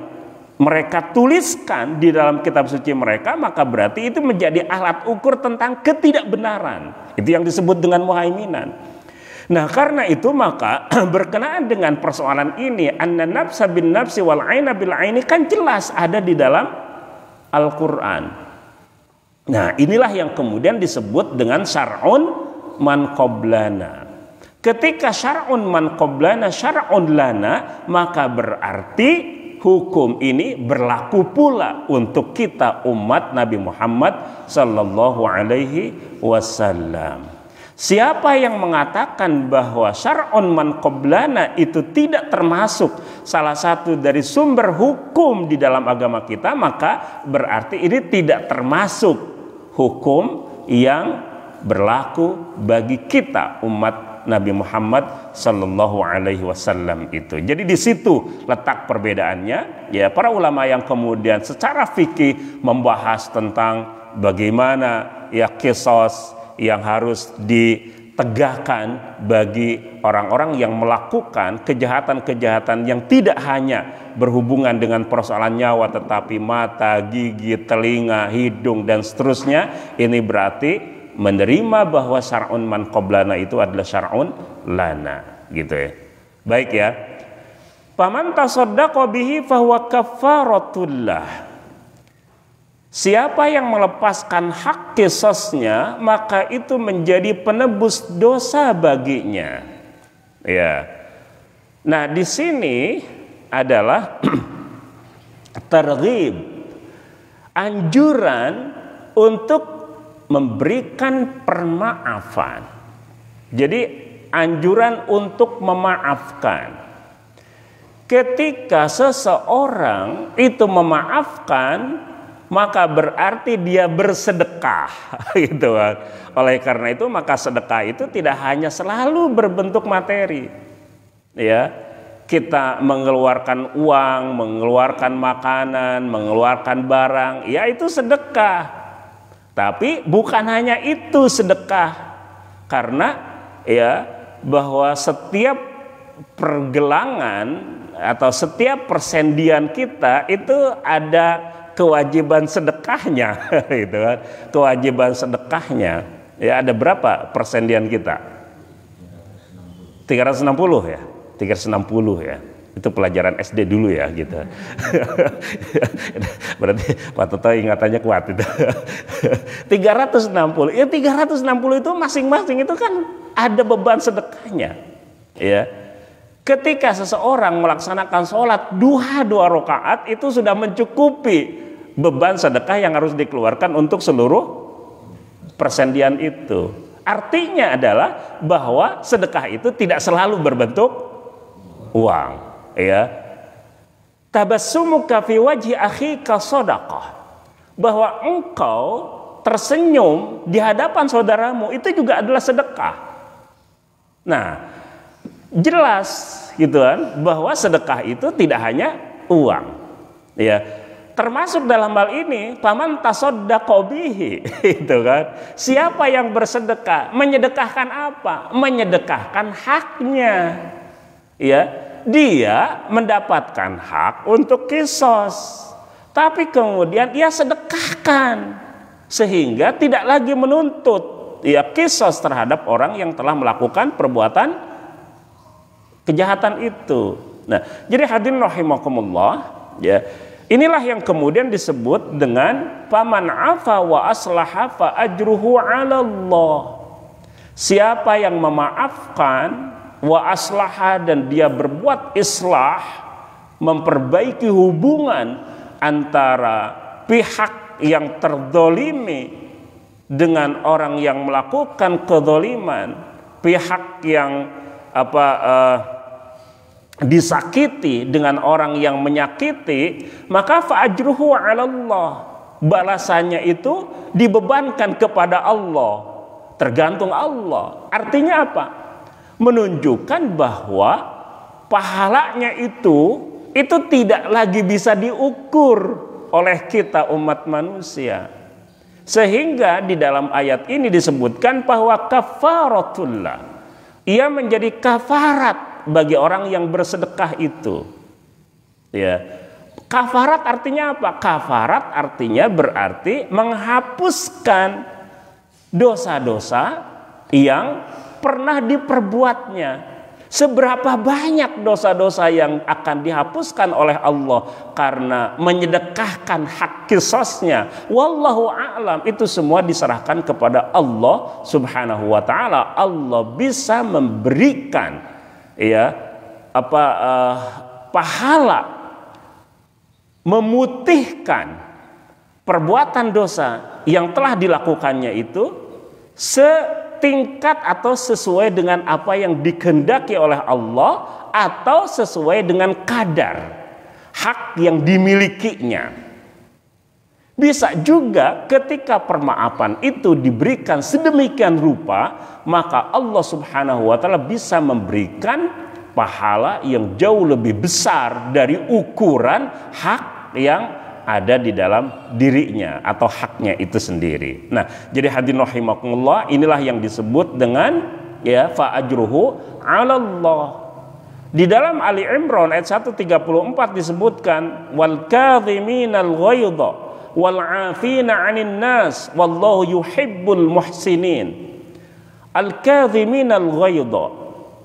mereka tuliskan di dalam kitab suci mereka, maka berarti itu menjadi alat ukur tentang ketidakbenaran. Itu yang disebut dengan muhaiminan. Nah, karena itu maka berkenaan dengan persoalan ini, anna nafsa bin nafsi wal aina bil aini, kan jelas ada di dalam Al-Qur'an. Nah, inilah yang kemudian disebut dengan syar'un man qablana. Ketika syar'un man qablana syar'un lana, maka berarti hukum ini berlaku pula untuk kita umat Nabi Muhammad sallallahu alaihi wasallam. Siapa yang mengatakan bahwa syar'un man qablana itu tidak termasuk salah satu dari sumber hukum di dalam agama kita, maka berarti ini tidak termasuk hukum yang berlaku bagi kita umat Nabi Muhammad sallallahu alaihi wasallam itu. Jadi di situ letak perbedaannya, ya. Para ulama yang kemudian secara fikih membahas tentang bagaimana ya qisas yang harus ditegakkan bagi orang-orang yang melakukan kejahatan-kejahatan yang tidak hanya berhubungan dengan persoalan nyawa tetapi mata, gigi, telinga, hidung dan seterusnya. Ini berarti menerima bahwa syar'un man qablana itu adalah syar'un lana, gitu ya. Baik ya. Faman tasaddaqa bihi fahuwa kafaratullah. Siapa yang melepaskan hak qisasnya, maka itu menjadi penebus dosa baginya. Ya. Nah, di sini adalah targhib, anjuran untuk memberikan permaafan. Jadi anjuran untuk memaafkan. Ketika seseorang itu memaafkan, maka berarti dia bersedekah, gitu kan. Oleh karena itu maka sedekah itu tidak hanya selalu berbentuk materi, ya. Kita mengeluarkan uang, mengeluarkan makanan, mengeluarkan barang, ya itu sedekah. Tapi bukan hanya itu sedekah, karena ya bahwa setiap pergelangan atau setiap persendian kita itu ada kewajiban sedekahnya, gitu kan. Kewajiban sedekahnya, ya ada berapa persendian kita? 360 ya, 360 ya. Itu pelajaran SD dulu ya, gitu. Berarti Pak Toto ingatannya kuat itu. 360, ya 360 itu masing-masing itu kan ada beban sedekahnya, ya. Ketika seseorang melaksanakan sholat duha 2 rakaat itu sudah mencukupi beban sedekah yang harus dikeluarkan untuk seluruh persendian itu. Artinya adalah bahwa sedekah itu tidak selalu berbentuk uang, ya. Tabassumuka fi wajhi akhika shadaqah. Bahwa engkau tersenyum di hadapan saudaramu itu juga adalah sedekah. Nah, jelas gitu kan bahwa sedekah itu tidak hanya uang, ya. Termasuk dalam hal ini faman tasaddaqa bihi, itu kan. Siapa yang bersedekah, menyedekahkan apa? Menyedekahkan haknya. Ya, dia mendapatkan hak untuk qisas. Tapi kemudian ia sedekahkan sehingga tidak lagi menuntut ya qisas terhadap orang yang telah melakukan perbuatan kejahatan itu. Nah, jadi hadirin rahimakumullah, ya. Inilah yang kemudian disebut dengan faman afa wa aslaha fa ajruhu 'ala Allah. Siapa yang memaafkan wa aslaha dan dia berbuat islah, memperbaiki hubungan antara pihak yang terdolimi dengan orang yang melakukan kezaliman, pihak yang disakiti dengan orang yang menyakiti, maka fa'ajruhu 'ala Allah. Balasannya itu dibebankan kepada Allah. tergantung Allah. Artinya apa? Menunjukkan bahwa pahalanya itu tidak lagi bisa diukur oleh kita umat manusia. Sehingga di dalam ayat ini disebutkan bahwa kafaratullah, ia menjadi kafarat bagi orang yang bersedekah itu. Ya. Kafarat artinya apa? Kafarat artinya berarti menghapuskan dosa-dosa yang pernah diperbuatnya. Seberapa banyak dosa-dosa yang akan dihapuskan oleh Allah karena menyedekahkan hak qisasnya, wallahu a'lam, itu semua diserahkan kepada Allah Subhanahu wa taala. Allah bisa memberikan pahala memutihkan perbuatan dosa yang telah dilakukannya itu setingkat atau sesuai dengan apa yang dikehendaki oleh Allah atau sesuai dengan kadar hak yang dimilikinya. Bisa juga ketika permaafan itu diberikan sedemikian rupa, maka Allah Subhanahu wa taala bisa memberikan pahala yang jauh lebih besar dari ukuran hak yang ada di dalam dirinya atau haknya itu sendiri. Nah, jadi hadirin rahimakumullah, inilah yang disebut dengan fa ajruhu 'ala Allah. Di dalam Ali Imran ayat 134 disebutkan wal kadhiminal ghaidha wal 'afina 'anil nas wallahu yuhibbul muhsinin. Al kadhiminal ghaidha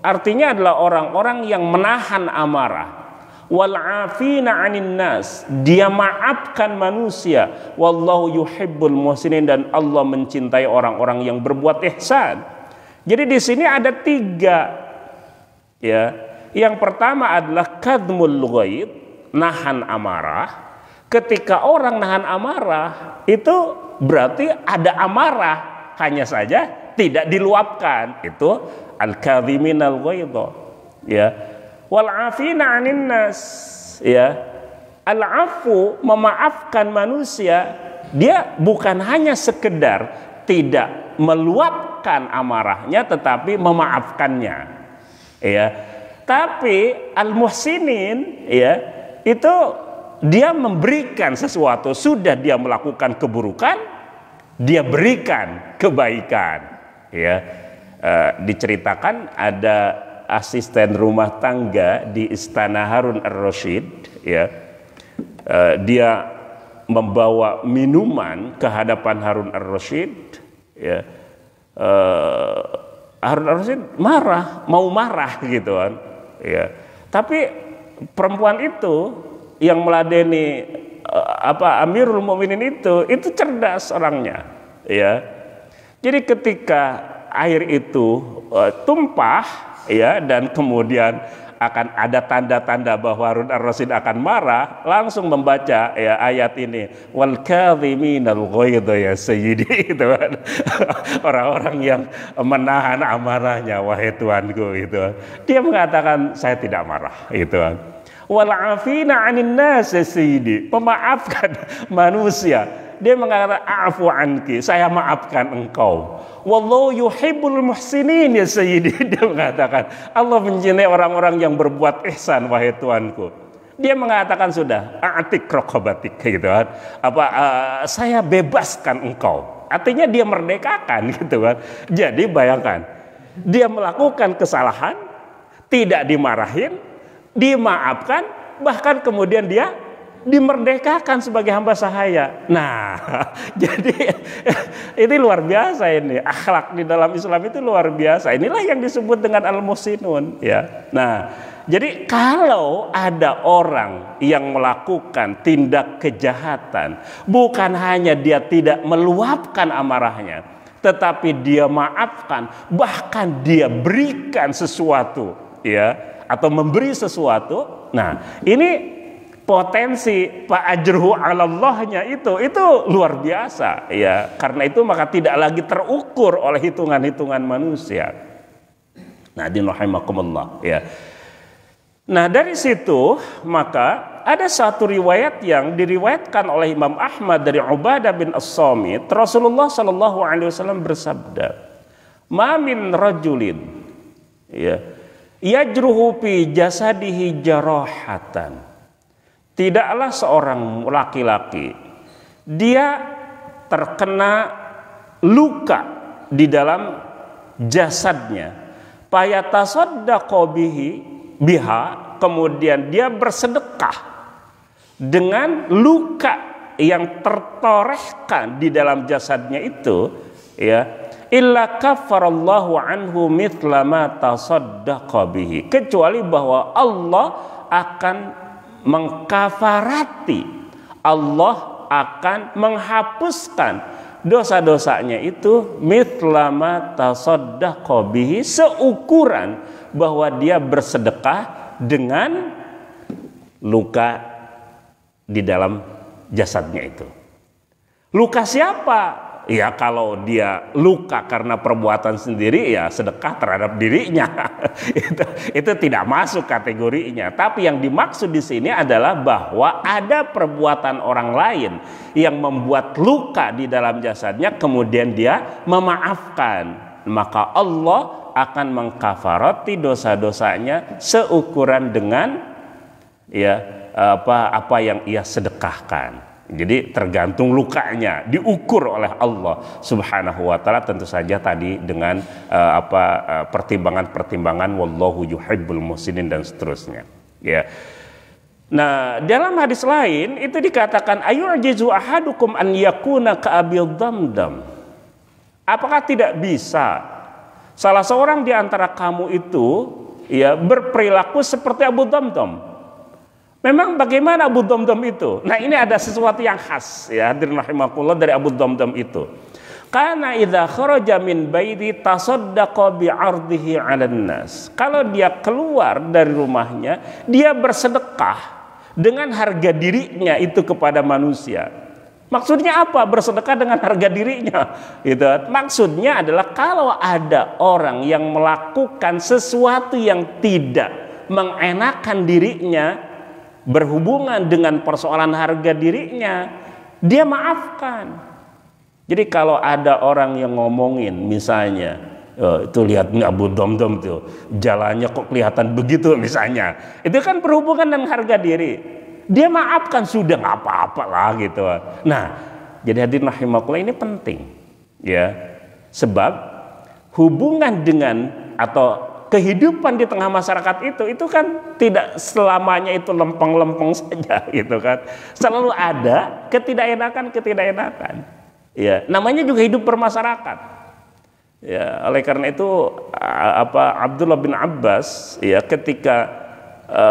artinya adalah orang-orang yang menahan amarah. Wal 'afina 'anin nas, dia maafkan manusia. Wallahu yuhibbul muhsinin, dan Allah mencintai orang-orang yang berbuat ihsan. Jadi di sini ada 3. Ya. Yang pertama adalah kadmul ghaid, nahan amarah. Ketika orang nahan amarah, itu berarti ada amarah, hanya saja tidak diluapkan. Itu al-kadhiminal ghaidha. Ya. Wal 'afina 'anin nas, ya. Al-'afu, memaafkan manusia, dia bukan hanya sekedar tidak meluapkan amarahnya tetapi memaafkannya. Ya. Tapi al-muhsinin, ya, itu dia memberikan sesuatu, sudah dia melakukan keburukan, dia berikan kebaikan. Ya. Diceritakan ada asisten rumah tangga di Istana Harun ar-Rasyid, ya. Dia membawa minuman ke hadapan Harun ar-Rasyid, ya. Harun ar-Rasyid mau marah gitu kan, ya. Tapi perempuan itu yang meladeni Amirul Mukminin itu cerdas orangnya, ya. Jadi ketika air itu tumpah, ya, dan kemudian akan ada tanda-tanda bahwa Harun ar-Rasyid akan marah, langsung membaca, ya, ayat ini, wal kadhiminal ghaidha ya sayyidi, gitu kan. Orang-orang yang menahan amarahnya, wahai tuanku, gitu. Dia mengatakan saya tidak marah, gitu kan. Wal 'afina 'anin nas ya sayyidi, memaafkan manusia. Dia mengatakan a'fu anki, saya maafkan engkau. Wallahu yuhibbul muhsinin ya sayyidi. Dia mengatakan Allah mencintai orang-orang yang berbuat ihsan, wahai tuanku. Dia mengatakan sudah a'tik raqabatik, gitu kan. Saya bebaskan engkau. Artinya dia merdekakan, gitu kan. Jadi bayangkan, dia melakukan kesalahan, tidak dimarahin, dimaafkan, bahkan kemudian dia dimerdekakan sebagai hamba sahaya. Nah, jadi ini luar biasa ini. Akhlak di dalam Islam itu luar biasa. Inilah yang disebut dengan al-muhsinun, ya. Nah, jadi kalau ada orang yang melakukan tindak kejahatan, bukan hanya dia tidak meluapkan amarahnya, tetapi dia maafkan, bahkan dia berikan sesuatu, ya, atau memberi sesuatu. Nah, ini potensi pak ajruhu 'ala Allahnya itu luar biasa, ya. Karena itu maka tidak lagi terukur oleh hitungan-hitungan manusia. Nah, rahimakumullah, ya. Nah, dari situ maka ada satu riwayat yang diriwayatkan oleh Imam Ahmad dari Ubadah bin As-Samit, Rasulullah sallallahu alaihi wasallam bersabda, Ma min rajulin ya yajruhu fi jasadihi jarahatan. Tidaklah seorang laki-laki dia terkena luka di dalam jasadnya, fayatasaddaqu biha, kemudian dia bersedekah dengan luka yang tertorehkan di dalam jasadnya itu, ya, illa kaffarallahu anhu mithla ma tasaddaqa bihi, kecuali bahwa Allah akan mengkafarati, Allah akan menghapuskan dosa-dosanya itu mithla ma tasaddaqa bihi, seukuran bahwa dia bersedekah dengan luka di dalam jasadnya itu. Luka siapa? Ya kalau dia luka karena perbuatan sendiri, ya sedekah terhadap dirinya. itu tidak masuk kategorinya. Tapi yang dimaksud di sini adalah bahwa ada perbuatan orang lain yang membuat luka di dalam jasadnya, kemudian dia memaafkan, maka Allah akan mengkafarati dosa-dosanya seukuran dengan ya apa yang ia sedekahkan. Jadi tergantung lukanya, diukur oleh Allah Subhanahu wa taala, tentu saja tadi dengan pertimbangan-pertimbangan wallahu yuhibbul muhsinin dan seterusnya. Ya. Nah, dalam hadis lain itu dikatakan ayu'jizu ahadukum an yakuna ka abil damdam. Apakah tidak bisa salah seorang di antara kamu itu ya berperilaku seperti Abu Damdam? Memang bagaimana Abu Damdam itu? Nah, ini ada sesuatu yang khas ya, hadirin rahimakumullah, dari Abu Damdam itu. Karena idza kharaja min baiti tasaddaqa bi 'ardihi 'alan nas. Kalau dia keluar dari rumahnya, dia bersedekah dengan harga dirinya itu kepada manusia. Maksudnya apa? Bersedekah dengan harga dirinya. Gitu. Maksudnya adalah kalau ada orang yang melakukan sesuatu yang tidak mengenakan dirinya, berhubungan dengan persoalan harga dirinya, dia maafkan. Jadi kalau ada orang yang ngomongin misalnya, itu lihat Abu Damdam tuh jalannya kok kelihatan begitu misalnya, itu kan berhubungan dengan harga diri, dia maafkan, sudah nggak apa-apa lah gitu. Nah, jadi hadirin rahimakumullah, ini penting ya, sebab hubungan dengan atau kehidupan di tengah masyarakat itu kan tidak selamanya itu lempeng-lempeng saja gitu kan. Selalu ada ketidakenakan. Ya, namanya juga hidup bermasyarakat. Ya, oleh karena itu Abdullah bin Abbas ya ketika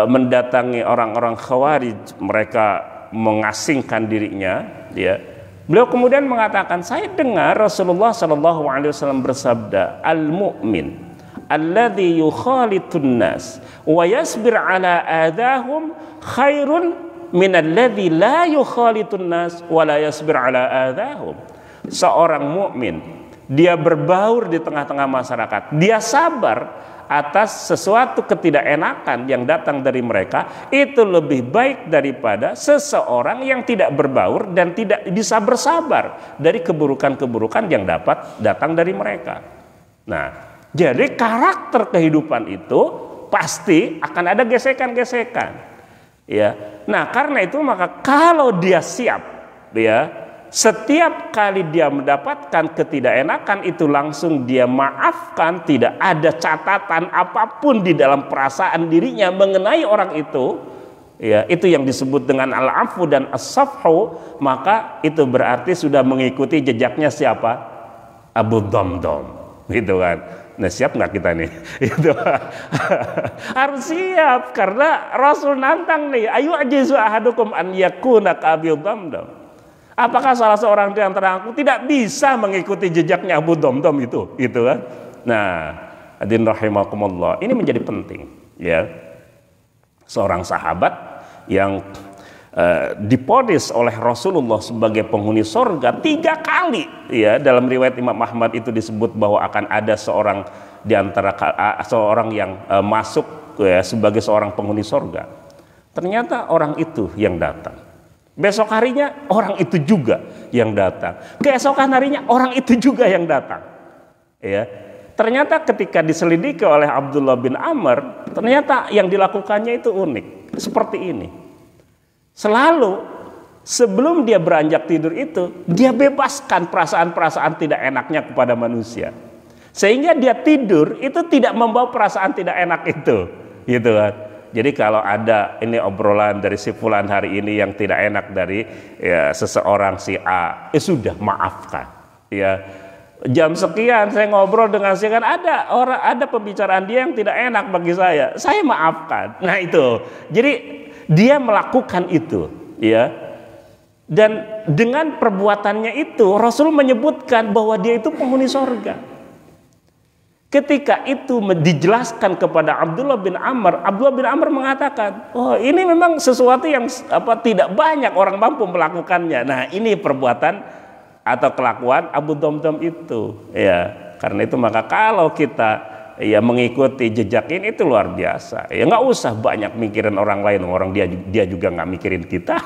mendatangi orang-orang Khawarij, mereka mengasingkan dirinya, ya. Beliau kemudian mengatakan, saya dengar Rasulullah SAW bersabda, al-mu'min alladhi yukhalitun nas wa yasbir ala adahum khairun min alladhi la yukhalitun nas wa la yasbir ala adahum. Seorang mukmin, dia berbaur di tengah-tengah masyarakat, dia sabar atas sesuatu ketidakenakan yang datang dari mereka, itu lebih baik daripada seseorang yang tidak berbaur dan tidak bisa bersabar dari keburukan-keburukan yang dapat datang dari mereka. Nah, jadi karakter kehidupan itu pasti akan ada gesekan-gesekan, ya. Nah, karena itu maka kalau dia siap, ya, setiap kali dia mendapatkan ketidakenakan itu langsung dia maafkan, tidak ada catatan apapun di dalam perasaan dirinya mengenai orang itu, ya, itu yang disebut dengan al-afu dan as-safhu, maka itu berarti sudah mengikuti jejaknya siapa? Abu Damdam, gitu kan. Nah, siap nggak kita nih? Itu harus siap, karena Rasul nantang nih, ayu ajizu ahadukum an yakuna ka Abil Damdam. Apakah salah seorang di antara aku tidak bisa mengikuti jejaknya Abu Damdam itu, gitu kan? Nah, hadirin rahimakumullah, ini menjadi penting, ya. Seorang sahabat yang diponis oleh Rasulullah sebagai penghuni surga 3 kali, ya. Dalam riwayat Imam Ahmad itu disebut bahwa akan ada seorang di antara seorang yang masuk, ya, sebagai seorang penghuni surga. Ternyata orang itu yang datang. Besok harinya orang itu juga yang datang. Keesokan harinya orang itu juga yang datang. Ya. ternyata ketika diselidiki oleh Abdullah bin Amr, ternyata yang dilakukannya itu unik. Seperti ini. Selalu sebelum dia beranjak tidur itu, dia bebaskan perasaan-perasaan tidak enaknya kepada manusia. Sehingga dia tidur itu tidak membawa perasaan tidak enak itu, gitu kan. Jadi kalau ada ini obrolan dari si fulan hari ini yang tidak enak dari seseorang si A, sudah maafkan. Ya, jam sekian saya ngobrol dengan si kan ada pembicaraan dia yang tidak enak bagi saya maafkan. Nah itu, jadi dia melakukan itu, ya. Dan dengan perbuatannya itu Rasul menyebutkan bahwa dia itu penghuni sorga. Ketika itu dijelaskan kepada Abdullah bin Amr mengatakan, oh ini memang sesuatu yang tidak banyak orang mampu melakukannya. Nah ini perbuatan atau kelakuan Abu Damdam itu, ya. Karena itu maka kalau kita mengikuti jejak ini itu luar biasa. Ya nggak usah banyak mikirin orang lain, orang dia juga nggak mikirin kita,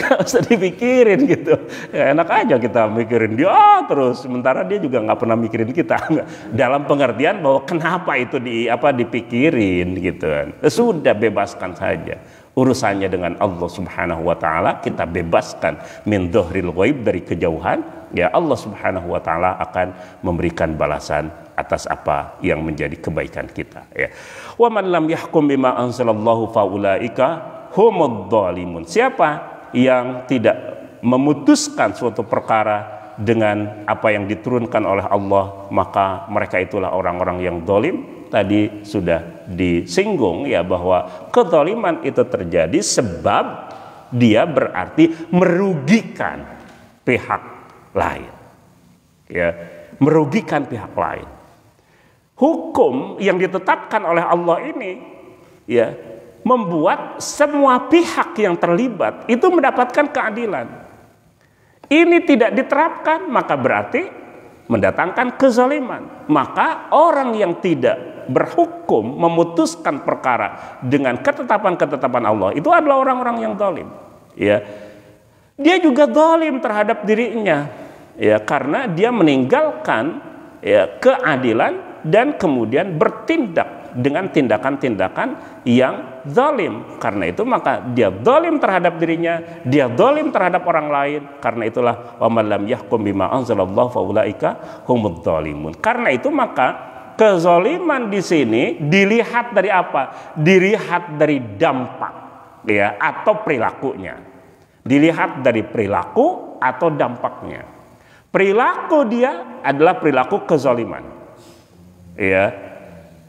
nggak usah dipikirin gitu. Ya, enak aja kita mikirin dia terus, sementara dia juga nggak pernah mikirin kita. Dalam pengertian bahwa kenapa itu dipikirin gitu kan? Sudah bebaskan saja. Urusannya dengan Allah Subhanahu wa taala, kita bebaskan min dhahril ghaib, dari kejauhan, ya Allah Subhanahu wa taala akan memberikan balasan atas apa yang menjadi kebaikan kita, ya. Wa man lam yahkum bima anzalallahu faulaika humudz dzalimun. Siapa yang tidak memutuskan suatu perkara dengan apa yang diturunkan oleh Allah, maka mereka itulah orang-orang yang zalim. Tadi sudah disinggung ya bahwa kezaliman itu terjadi sebab dia berarti merugikan pihak lain, ya, merugikan pihak lain. Hukum yang ditetapkan oleh Allah ini, ya, membuat semua pihak yang terlibat itu mendapatkan keadilan. Ini tidak diterapkan, maka berarti mendatangkan kezaliman. Maka orang yang tidak berhukum, memutuskan perkara dengan ketetapan-ketetapan Allah, itu adalah orang-orang yang zalim, ya. Dia juga zalim terhadap dirinya, ya, karena dia meninggalkan, ya, keadilan dan kemudian bertindak dengan tindakan-tindakan yang zalim. Karena itu maka dia zalim terhadap dirinya, dia zalim terhadap orang lain. Karena itulah wa man lam yahkum bima anzalallahu faulaika humudz dzalimun. Karena itu maka kezaliman di sini dilihat dari apa? Dilihat dari dampak, ya, atau perilakunya. Dilihat dari perilaku atau dampaknya. Perilaku dia adalah perilaku kezaliman, ya.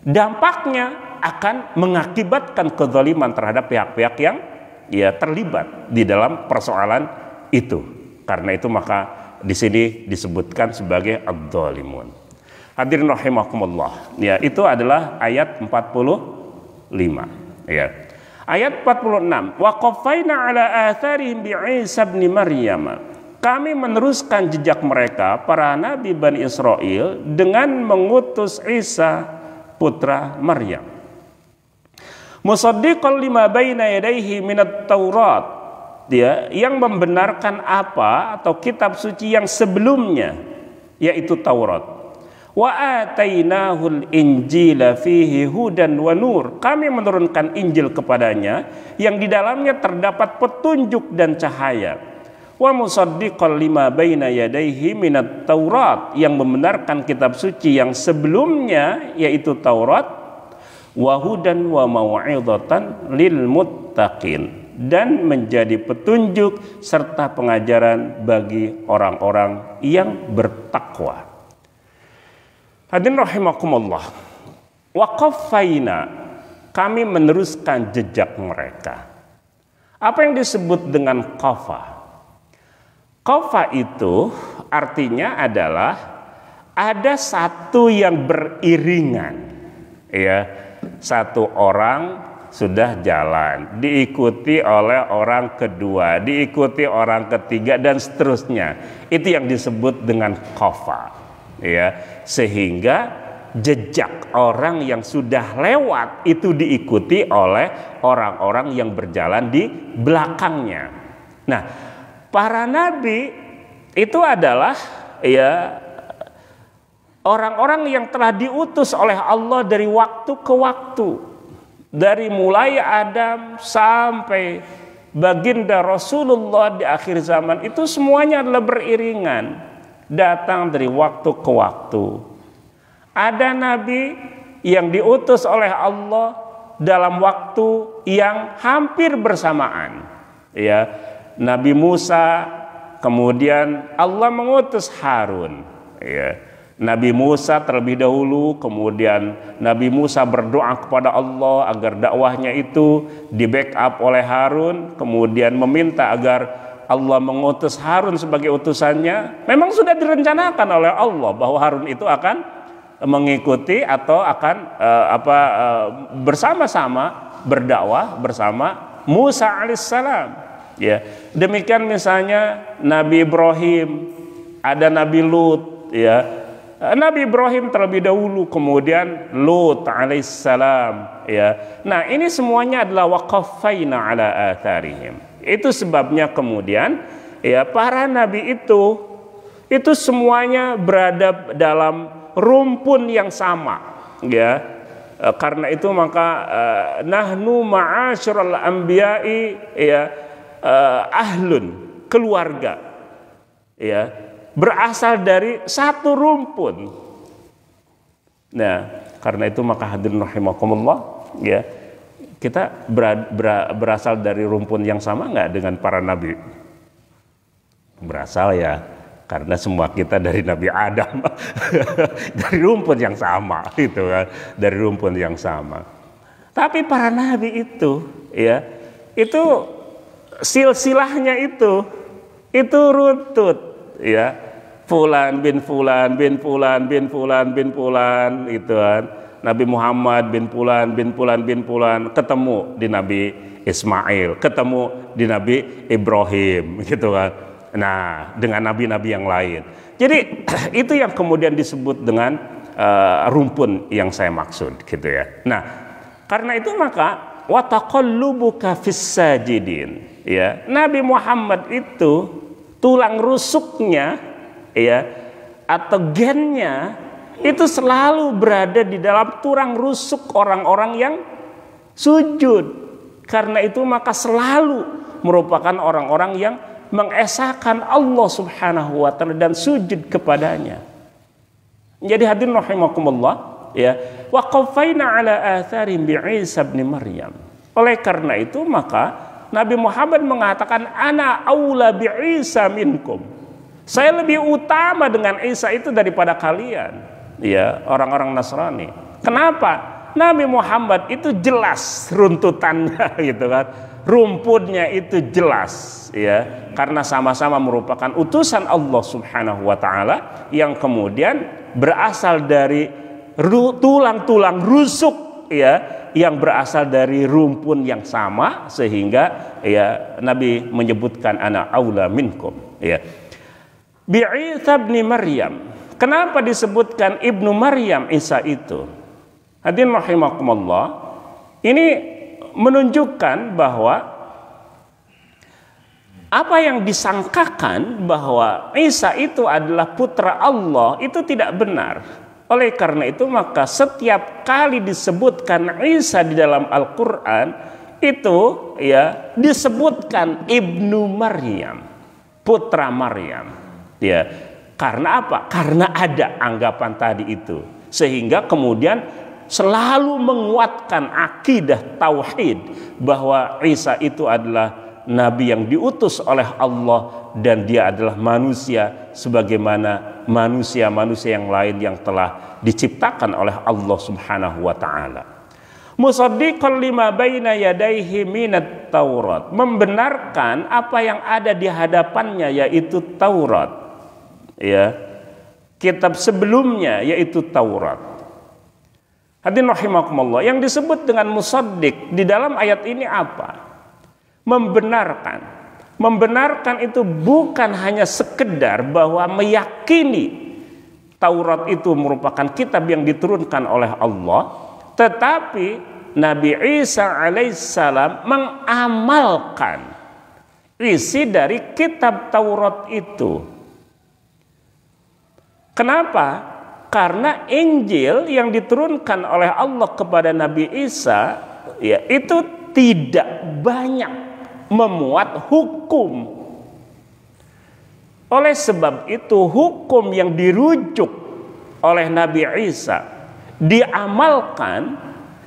Dampaknya akan mengakibatkan kezaliman terhadap pihak-pihak yang, ya, terlibat di dalam persoalan itu. Karena itu maka di sini disebutkan sebagai adz-dzalimun. Hadirin rahimakumullah, ya, itu adalah ayat 45, ya. Ayat 46, wa qaffayna ala atharihim bi Isa bin Maryam. Kami meneruskan jejak mereka para nabi Bani Israel dengan mengutus Isa putra Maryam. Musaddiqan lima baina yadayhi minat Taurat, dia yang membenarkan apa atau kitab suci yang sebelumnya, yaitu Taurat. Wa atainahul injila fihi hudan wa nur. Kami menurunkan Injil kepadanya yang di dalamnya terdapat petunjuk dan cahaya. Wa musaddiqan lima baina yadayhi minat Taurat, yang membenarkan kitab suci yang sebelumnya yaitu Taurat. Wa hudan wa mau'izatan lil muttaqin, dan menjadi petunjuk serta pengajaran bagi orang-orang yang bertakwa. Hadirin rahimakumullah, wa qaffayna, kami meneruskan jejak mereka. Apa yang disebut dengan qafa? Qafa itu artinya adalah ada satu yang beriringan, ya. Satu orang sudah jalan, diikuti oleh orang kedua, diikuti orang ketiga, dan seterusnya. Itu yang disebut dengan qafa, ya. Sehingga jejak orang yang sudah lewat itu diikuti oleh orang-orang yang berjalan di belakangnya. Nah, para nabi itu adalah, ya, orang-orang yang telah diutus oleh Allah dari waktu ke waktu, dari mulai Adam sampai baginda Rasulullah di akhir zaman, itu semuanya adalah beriringan, datang dari waktu ke waktu. Ada nabi yang diutus oleh Allah dalam waktu yang hampir bersamaan, ya. Nabi Musa, kemudian Allah mengutus Harun, ya. Nabi Musa terlebih dahulu, kemudian Nabi Musa berdoa kepada Allah agar dakwahnya itu di backup oleh Harun, kemudian meminta agar Allah mengutus Harun sebagai utusannya. Memang sudah direncanakan oleh Allah bahwa Harun itu akan mengikuti atau akan bersama-sama berdakwah bersama Musa alaihissalam, ya. Demikian misalnya Nabi Ibrahim, ada Nabi Lut, ya. Nabi Ibrahim terlebih dahulu, kemudian Lut alaihissalam, ya. Nah, ini semuanya adalah waqafaina ala atharihim. Itu sebabnya kemudian, ya, para nabi itu semuanya berada dalam rumpun yang sama, ya. Karena itu maka nahnu ma'asyiral anbiya'i, ya, ahlun, keluarga, ya, berasal dari satu rumpun. Nah, karena itu maka hadirin rahimakumullah, ya, kita berasal dari rumpun yang sama nggak dengan para nabi? Berasal, ya. Karena semua kita dari Nabi Adam dari rumpun yang sama, itu kan, dari rumpun yang sama. Tapi para nabi itu, ya, itu silsilahnya itu runtut, ya. Fulan bin Fulan bin Fulan bin Fulan bin Fulan, itu kan. Nabi Muhammad bin Fulan bin Fulan bin Fulan ketemu di Nabi Ismail, ketemu di Nabi Ibrahim, gitu kan. Nah, dengan nabi-nabi yang lain. Jadi itu yang kemudian disebut dengan rumpun yang saya maksud, gitu ya. Nah, karena itu maka wa taqallubuka fis sajidin, ya. Nabi Muhammad itu tulang rusuknya, ya, atau gennya itu selalu berada di dalam tulang rusuk orang-orang yang sujud. Karena itu maka selalu merupakan orang-orang yang mengesahkan Allah Subhanahu wa taala dan sujud kepadanya. Jadi hadirin rahimakumullah, ya, wa qafaina ala atharihim bi Isa bin Maryam. Oleh karena itu maka Nabi Muhammad mengatakan ana aula bi Isa minkum. Saya lebih utama dengan Isa itu daripada kalian, ya, orang-orang Nasrani. Kenapa? Nabi Muhammad itu jelas runtutannya, gitu kan. Rumpunnya itu jelas, ya, karena sama-sama merupakan utusan Allah Subhanahu wa taala yang kemudian berasal dari tulang-tulang rusuk, ya, yang berasal dari rumpun yang sama, sehingga, ya, Nabi menyebutkan ana aula minkum, ya. Bi Isa bin Maryam. Kenapa disebutkan Ibnu Maryam Isa itu? Hadirin rahimakumullah, ini menunjukkan bahwa apa yang disangkakan bahwa Isa itu adalah putra Allah itu tidak benar. Oleh karena itu maka setiap kali disebutkan Isa di dalam Al-Quran itu, ya, disebutkan Ibnu Maryam, putra Maryam, ya. Karena apa? Karena ada anggapan tadi itu, sehingga kemudian selalu menguatkan akidah tauhid bahwa Isa itu adalah nabi yang diutus oleh Allah dan dia adalah manusia sebagaimana manusia-manusia yang lain yang telah diciptakan oleh Allah Subhanahu wa taala. Musaddiqan lima baina yadayhi minat Taurat, membenarkan apa yang ada di hadapannya yaitu Taurat, ya. Kitab sebelumnya yaitu Taurat. Hadirin rahimakumullah, yang disebut dengan musaddiq di dalam ayat ini apa? Membenarkan. Membenarkan itu bukan hanya sekedar bahwa meyakini Taurat itu merupakan kitab yang diturunkan oleh Allah, tetapi Nabi Isa alaihissalam mengamalkan isi dari kitab Taurat itu. Kenapa? Karena Injil yang diturunkan oleh Allah kepada Nabi Isa ya itu tidak banyak memuat hukum. Oleh sebab itu hukum yang dirujuk oleh Nabi Isa diamalkan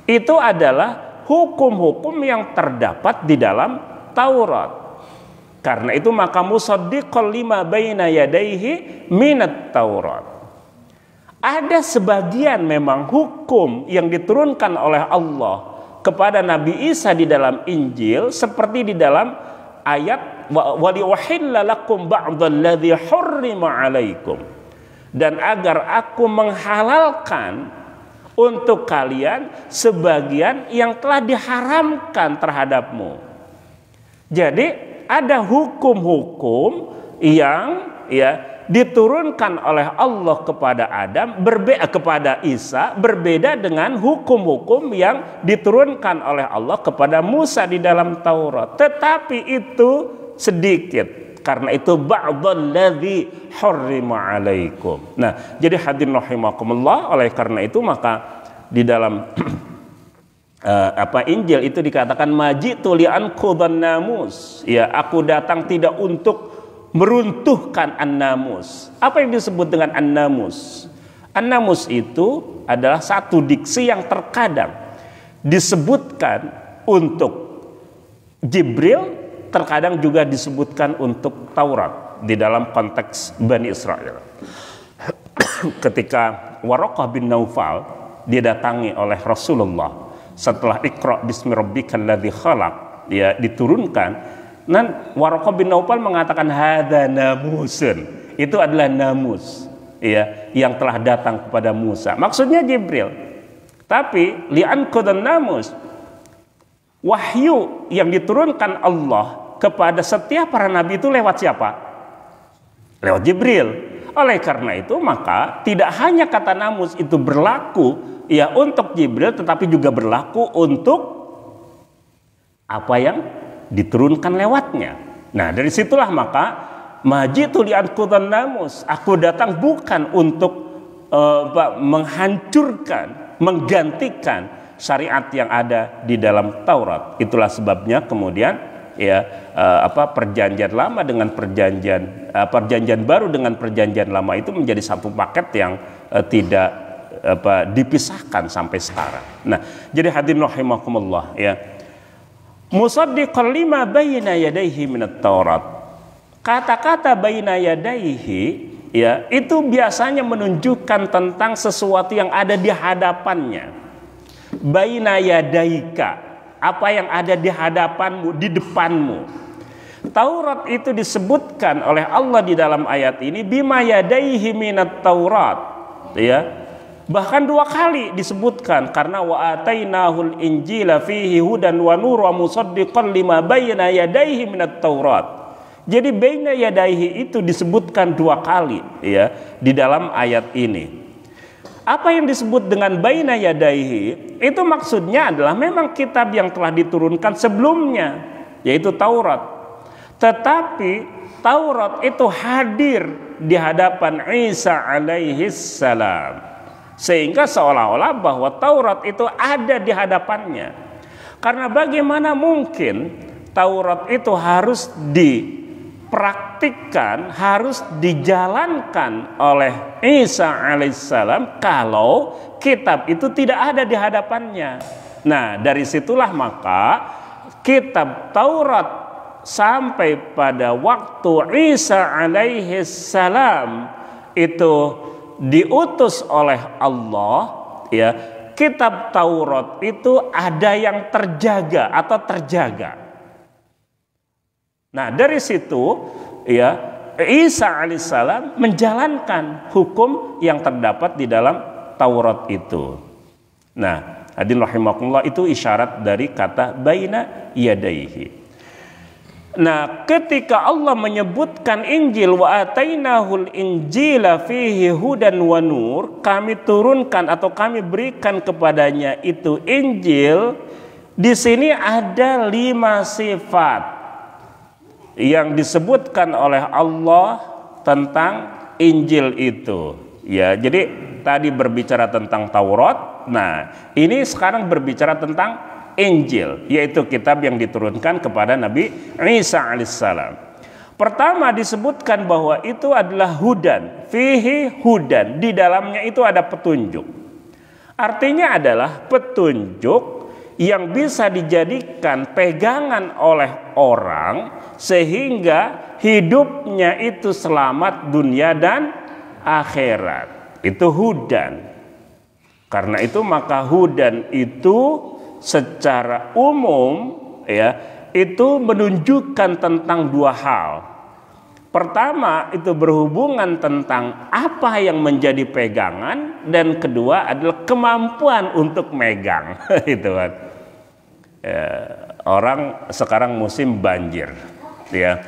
itu adalah hukum-hukum yang terdapat di dalam Taurat. Karena itu maka musaddiqan lima baina yadayhi minat Taurat. Ada sebagian memang hukum yang diturunkan oleh Allah kepada Nabi Isa di dalam Injil seperti di dalam ayat wa liwahilla lakum ba'dalladzi hurrima 'alaikum, dan agar aku menghalalkan untuk kalian sebagian yang telah diharamkan terhadapmu. Jadi ada hukum-hukum yang diturunkan oleh Allah kepada kepada Isa berbeda dengan hukum-hukum yang diturunkan oleh Allah kepada Musa di dalam Taurat. Tetapi itu sedikit. Karena itu ba'dalladzi hurrima 'alaikum. Nah, jadi hadirin rahimakumullah, oleh karena itu maka di dalam Injil itu dikatakan majitu li'anqudhan namus. Ya, aku datang tidak untuk meruntuhkan an-namus. Apa yang disebut dengan an-namus? An-namus itu adalah satu diksi yang terkadang disebutkan untuk Jibril, terkadang juga disebutkan untuk Taurat di dalam konteks Bani Israel. Ketika Waraqah bin Naufal didatangi oleh Rasulullah setelah Iqra bismi rabbikal ladzi khalaq diturunkan, dan Waraqah bin Naufal mengatakan hadza namusun, itu adalah namus yang telah datang kepada Musa, maksudnya Jibril. Tapi li'anqudhan namus, wahyu yang diturunkan Allah kepada setiap para nabi itu lewat siapa? Lewat Jibril. Oleh karena itu maka tidak hanya kata namus itu berlaku untuk Jibril, tetapi juga berlaku untuk apa yang diturunkan lewatnya. Nah, dari situlah maka majitu li'anqudhan namus, aku datang bukan untuk menghancurkan, menggantikan syariat yang ada di dalam Taurat. Itulah sebabnya kemudian perjanjian lama dengan perjanjian baru dengan perjanjian lama itu menjadi satu paket yang tidak dipisahkan sampai sekarang. Nah, jadi hadirin rahimakumullah musaddiqan lima baina yadayhi minat Taurat. Kata-kata baina yadayhi itu biasanya menunjukkan tentang sesuatu yang ada di hadapannya. Baina yadaika, apa yang ada di hadapanmu, di depanmu. Taurat itu disebutkan oleh Allah di dalam ayat ini bima yadayhi minat Taurat. Bahkan 2 kali disebutkan, karena wa atainahul injila fihi hudan wa nur wa musaddiqan lima bayna yadayhi minat Taurat. Jadi bayna yadayhi itu disebutkan 2 kali di dalam ayat ini. Apa yang disebut dengan bayna yadayhi itu maksudnya adalah memang kitab yang telah diturunkan sebelumnya, yaitu Taurat. Tetapi Taurat itu hadir di hadapan Isa alaihi salam, sehingga seolah-olah bahwa Taurat itu ada di hadapannya. Karena bagaimana mungkin Taurat itu harus dipraktikkan, harus dijalankan oleh Isa alaihissalam kalau kitab itu tidak ada di hadapannya. Nah, dari situlah maka kitab Taurat sampai pada waktu Isa alaihissalam itu diutus oleh Allah, kitab Taurat itu ada yang terjaga atau terjaga. Nah, dari situ Isa alaihissalam menjalankan hukum yang terdapat di dalam Taurat itu. Nah, hadirin rahimakumullah, itu isyarat dari kata baina yadayhi. Nah, ketika Allah menyebutkan Injil wa atainahul injila fihi hudan wa nur, kami turunkan atau kami berikan kepadanya itu Injil, di sini ada 5 sifat yang disebutkan oleh Allah tentang Injil itu. Jadi tadi berbicara tentang Taurat. Nah, ini sekarang berbicara tentang Injil, yaitu kitab yang diturunkan kepada Nabi Isa alaihissalam. Pertama disebutkan bahwa itu adalah hudan, fihi hudan, di dalamnya itu ada petunjuk. Artinya adalah petunjuk yang bisa dijadikan pegangan oleh orang sehingga hidupnya itu selamat dunia dan akhirat. Itu hudan. Karena itu maka hudan itu secara umum ya itu menunjukkan tentang dua hal. Pertama itu berhubungan tentang apa yang menjadi pegangan, dan kedua adalah kemampuan untuk megang. Itu kan. Ya, orang sekarang musim banjir, ya.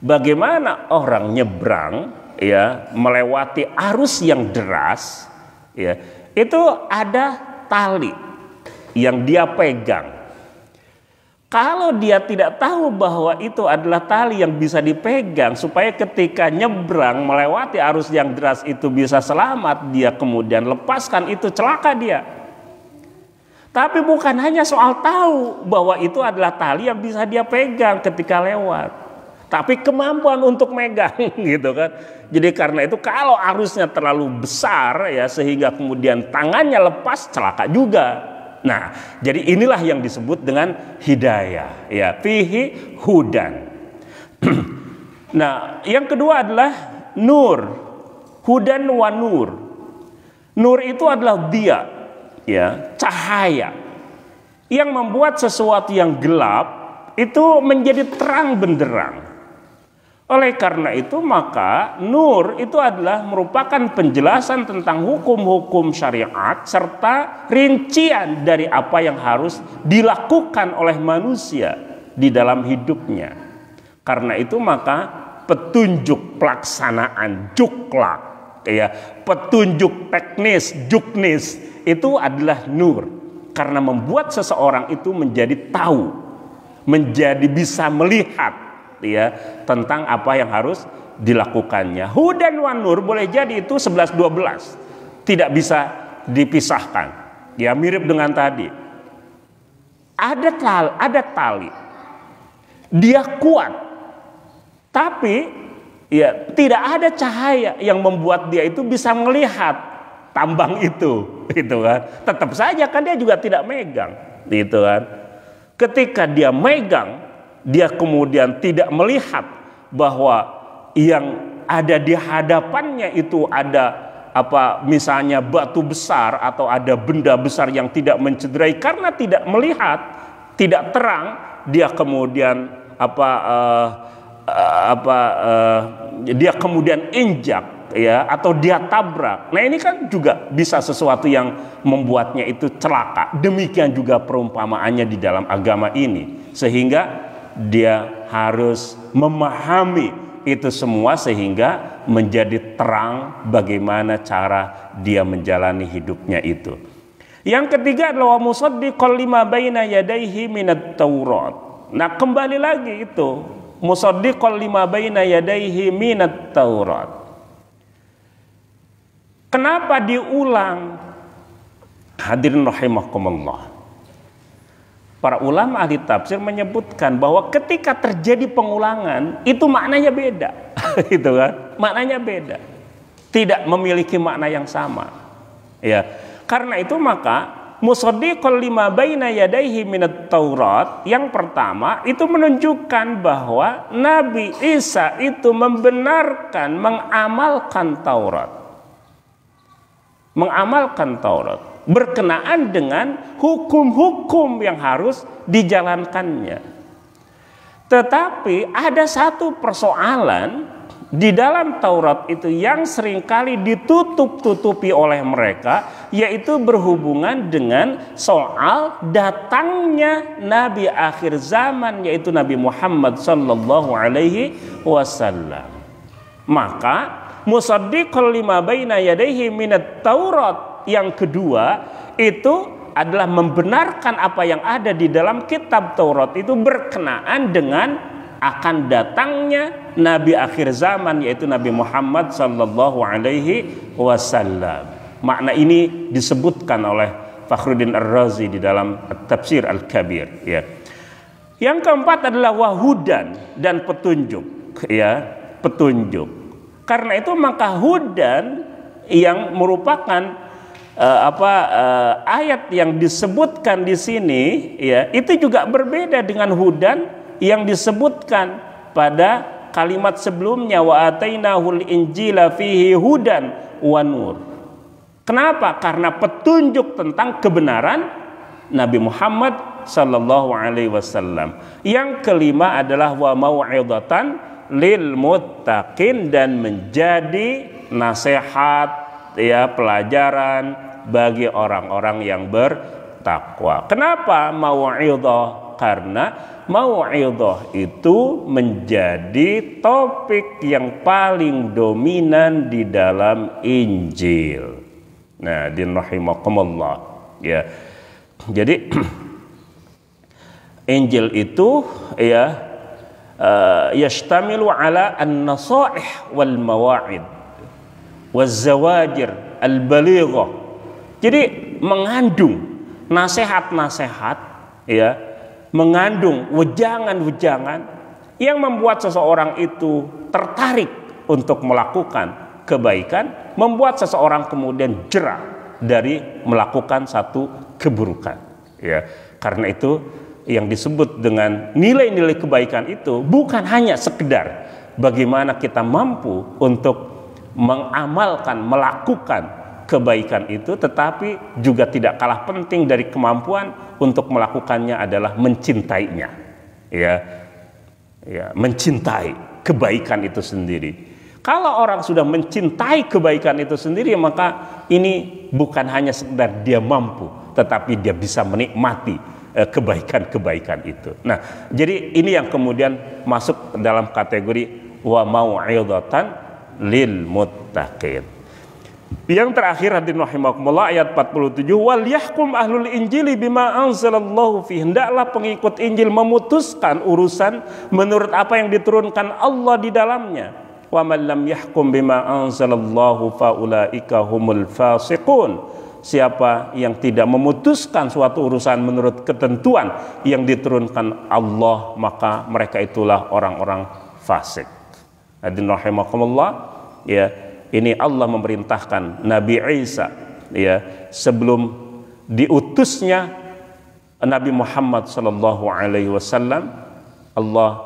Bagaimana orang nyebrang, ya, melewati arus yang deras, ya, itu ada tali yang dia pegang. Kalau dia tidak tahu bahwa itu adalah tali yang bisa dipegang supaya ketika nyebrang melewati arus yang deras itu bisa selamat, dia kemudian lepaskan itu, celaka dia. Tapi bukan hanya soal tahu bahwa itu adalah tali yang bisa dia pegang ketika lewat, tapi kemampuan untuk megang, gitu kan. Jadi karena itu kalau arusnya terlalu besar ya sehingga kemudian tangannya lepas, celaka juga. Nah, jadi inilah yang disebut dengan hidayah, ya, fihi hudan. Nah, yang kedua adalah nur, hudan wa nur. Nur itu adalah dia, ya, cahaya yang membuat sesuatu yang gelap itu menjadi terang benderang. Oleh karena itu maka nur itu adalah merupakan penjelasan tentang hukum-hukum syariat serta rincian dari apa yang harus dilakukan oleh manusia di dalam hidupnya. Karena itu maka petunjuk pelaksanaan juklak, ya, petunjuk teknis juknis itu adalah nur, karena membuat seseorang itu menjadi tahu, menjadi bisa melihat, ya, tentang apa yang harus dilakukannya. Hudan wa nur boleh jadi itu 11-12, tidak bisa dipisahkan. Ya, mirip dengan tadi. Ada tali, dia kuat, tapi ya tidak ada cahaya yang membuat dia itu bisa melihat tambang itu, gitu kan. Tetap saja kan dia juga tidak megang, gitu kan. Ketika dia megang, dia kemudian tidak melihat bahwa yang ada di hadapannya itu ada apa, misalnya batu besar atau ada benda besar yang tidak mencederai, karena tidak melihat, tidak terang, dia kemudian dia kemudian injak, ya, atau dia tabrak. Nah, ini kan juga bisa sesuatu yang membuatnya itu celaka. Demikian juga perumpamaannya di dalam agama ini, sehingga dia harus memahami itu semua sehingga menjadi terang bagaimana cara dia menjalani hidupnya itu. Yang ketiga adalah wa musaddiqal lima baina yadayhi minat Taurat. Nah, kembali lagi itu musaddiqal lima baina yadayhi minat Taurat. Kenapa diulang? Hadirin rahimakumullah. Para ulama ahli tafsir menyebutkan bahwa ketika terjadi pengulangan itu maknanya beda. Gitu kan? Maknanya beda. Tidak memiliki makna yang sama. Ya. Karena itu maka musaddiqal lima baina yadayhi minat Taurat, yang pertama itu menunjukkan bahwa Nabi Isa itu membenarkan, mengamalkan Taurat. Mengamalkan Taurat berkenaan dengan hukum-hukum yang harus dijalankannya. Tetapi ada satu persoalan di dalam Taurat itu yang seringkali ditutup-tutupi oleh mereka, yaitu berhubungan dengan soal datangnya Nabi akhir zaman, yaitu Nabi Muhammad sallallahu alaihi wasallam. Maka musaddiqal lima baina yadayhi minat Taurat yang kedua itu adalah membenarkan apa yang ada di dalam kitab Taurat itu berkenaan dengan akan datangnya nabi akhir zaman, yaitu Nabi Muhammad sallallahu alaihi wasallam. Makna ini disebutkan oleh Fakhruddin Ar-Razi di dalam Tafsir Al-Kabir, ya. Yang keempat adalah wahudan, dan petunjuk, ya, petunjuk. Karena itu maka hudan yang merupakan ayat yang disebutkan di sini, ya, itu juga berbeda dengan hudan yang disebutkan pada kalimat sebelumnya, wa atainahul injila fihi hudan wa nur. Kenapa? Karena petunjuk tentang kebenaran Nabi Muhammad sallallahu alaihi wasallam. Yang kelima adalah wa mau'izatan lil muttaqin, dan menjadi nasihat, ya, pelajaran bagi orang-orang yang bertakwa. Kenapa mau'izah? Karena mau'izah itu menjadi topik yang paling dominan di dalam Injil. Nah, rahimakumullah, ya. Jadi Injil itu, ya, yashtamilu ala an-nasaih wal mawa'id waz zawajir al-balighah. Jadi mengandung nasihat-nasihat, ya, mengandung wejangan-wejangan yang membuat seseorang itu tertarik untuk melakukan kebaikan, membuat seseorang kemudian jerah dari melakukan satu keburukan, ya. Karena itu yang disebut dengan nilai-nilai kebaikan itu bukan hanya sekedar bagaimana kita mampu untuk mengamalkan, melakukan kebaikan itu, tetapi juga tidak kalah penting dari kemampuan untuk melakukannya adalah mencintainya, ya, ya, mencintai kebaikan itu sendiri. Kalau orang sudah mencintai kebaikan itu sendiri, maka ini bukan hanya sekedar dia mampu, tetapi dia bisa menikmati kebaikan-kebaikan itu. Nah, jadi ini yang kemudian masuk dalam kategori wa mau'izatan lil muttaqin. Yang terakhir, hadirin rahimakumullah, ayat 47, wal yahkum ahlul injili bima anzalallahu fi. Hendaklah pengikut Injil memutuskan urusan menurut apa yang diturunkan Allah di dalamnya. Wa man lam yahkum bima anzalallahu faulaika humul fasiqun. Siapa yang tidak memutuskan suatu urusan menurut ketentuan yang diturunkan Allah, maka mereka itulah orang-orang fasik. Hadirin rahimakumullah, ya, ini Allah memerintahkan Nabi Isa, ya, sebelum diutusnya Nabi Muhammad sallallahu alaihi wasallam, Allah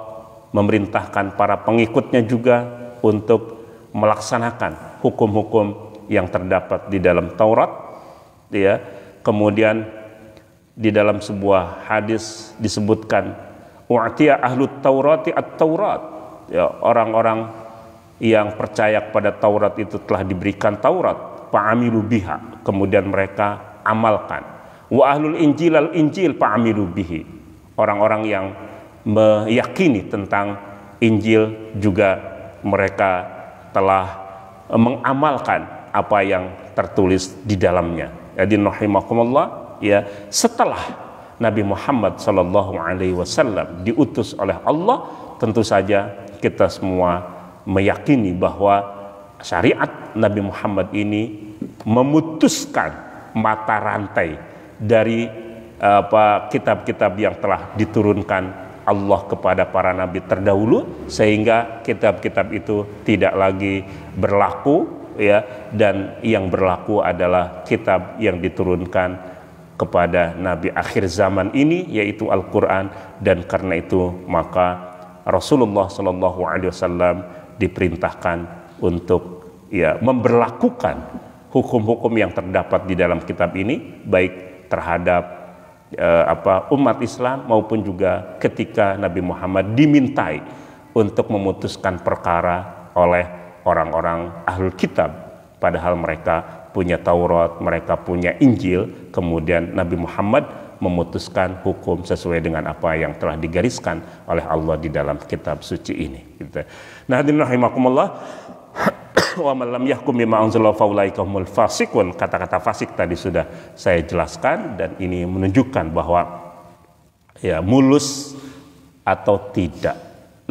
memerintahkan para pengikutnya juga untuk melaksanakan hukum-hukum yang terdapat di dalam Taurat, ya. Kemudian di dalam sebuah hadis disebutkan u'tiya ahlut taurati at-taurat, ya, orang-orang yang percaya kepada Taurat itu telah diberikan Taurat, fa'amilu biha, kemudian mereka amalkan. Wa ahlul injil al-injil fa'amilu bihi, orang-orang yang meyakini tentang Injil juga mereka telah mengamalkan apa yang tertulis di dalamnya. Jadi rahimakumullah, ya, setelah Nabi Muhammad sallallahu alaihi wasallam diutus oleh Allah, tentu saja kita semua meyakini bahwa syariat Nabi Muhammad ini memutuskan mata rantai dari kitab-kitab yang telah diturunkan Allah kepada para nabi terdahulu, sehingga kitab-kitab itu tidak lagi berlaku, ya, dan yang berlaku adalah kitab yang diturunkan kepada nabi akhir zaman ini, yaitu Al-Quran. Dan karena itu maka Rasulullah Shallallahu Alaihi Wasallam diperintahkan untuk, ya, memberlakukan hukum-hukum yang terdapat di dalam kitab ini, baik terhadap umat Islam maupun juga ketika Nabi Muhammad dimintai untuk memutuskan perkara oleh orang-orang ahlul kitab, padahal mereka punya Taurat, mereka punya Injil. Kemudian Nabi Muhammad memutuskan hukum sesuai dengan apa yang telah digariskan oleh Allah di dalam kitab suci ini. Nah, hadirin rahimakumullah, wa man lam yahkum bima anzalallahu faulaika humul fasiqun. Kata-kata fasik tadi sudah saya jelaskan, dan ini menunjukkan bahwa, ya, mulus atau tidak,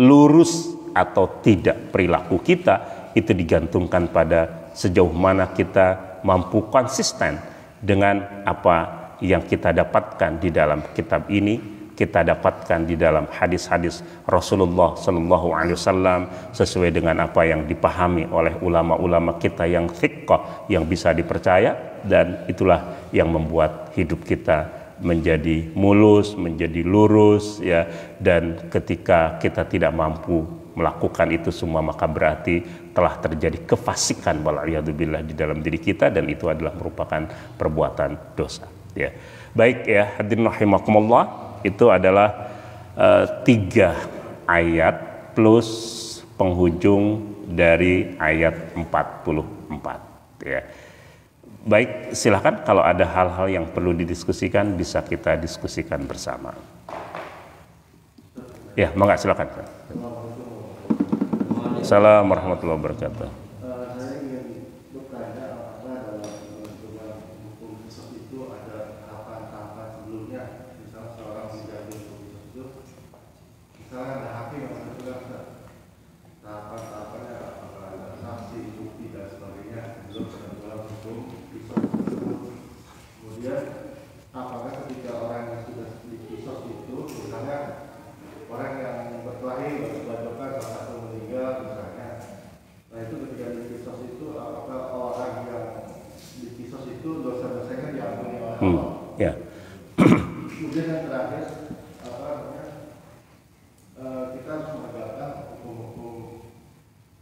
lurus atau tidak perilaku kita itu digantungkan pada sejauh mana kita mampu konsisten dengan apa yang kita dapatkan di dalam kitab ini, kita dapatkan di dalam hadis-hadis Rasulullah Sallallahu Alaihi Wasallam, sesuai dengan apa yang dipahami oleh ulama-ulama kita yang thiqah, yang bisa dipercaya, dan itulah yang membuat hidup kita menjadi mulus, menjadi lurus, ya. Dan ketika kita tidak mampu melakukan itu semua, maka berarti telah terjadi kefasikan wal'iyadzubillah di dalam diri kita, dan itu adalah merupakan perbuatan dosa, ya. Baik ya, hadirin rahimakumullah, itu adalah 3 ayat plus penghujung dari ayat 44, ya. Baik, silakan kalau ada hal-hal yang perlu didiskusikan bisa kita diskusikan bersama. Ya, monggo silakan. Assalamualaikum warahmatullahi wabarakatuh. Saya ingin bertanya apakah dalam hukum qisas itu ada tahapan-tahapan sebelumnya, misalnya seorang menjadi hukum qisas itu, misalnya ada hakim yang menentukan tahapan-tahapannya, apakah ada saksi, bukti dan sebagainya sebelum penentuan hukum qisas tersebut. Kemudian apakah ketika orang yang sudah di qisas itu, misalnya orang yang berkelahi berbajokan salah satu meninggal misalnya, nah itu ketika di kisos itu apakah orang yang di kisos itu dosa-dosanya diampuni oleh Allah? Ya. Kemudian yang terakhir apa namanya, kita harus menegakkan hukum-hukum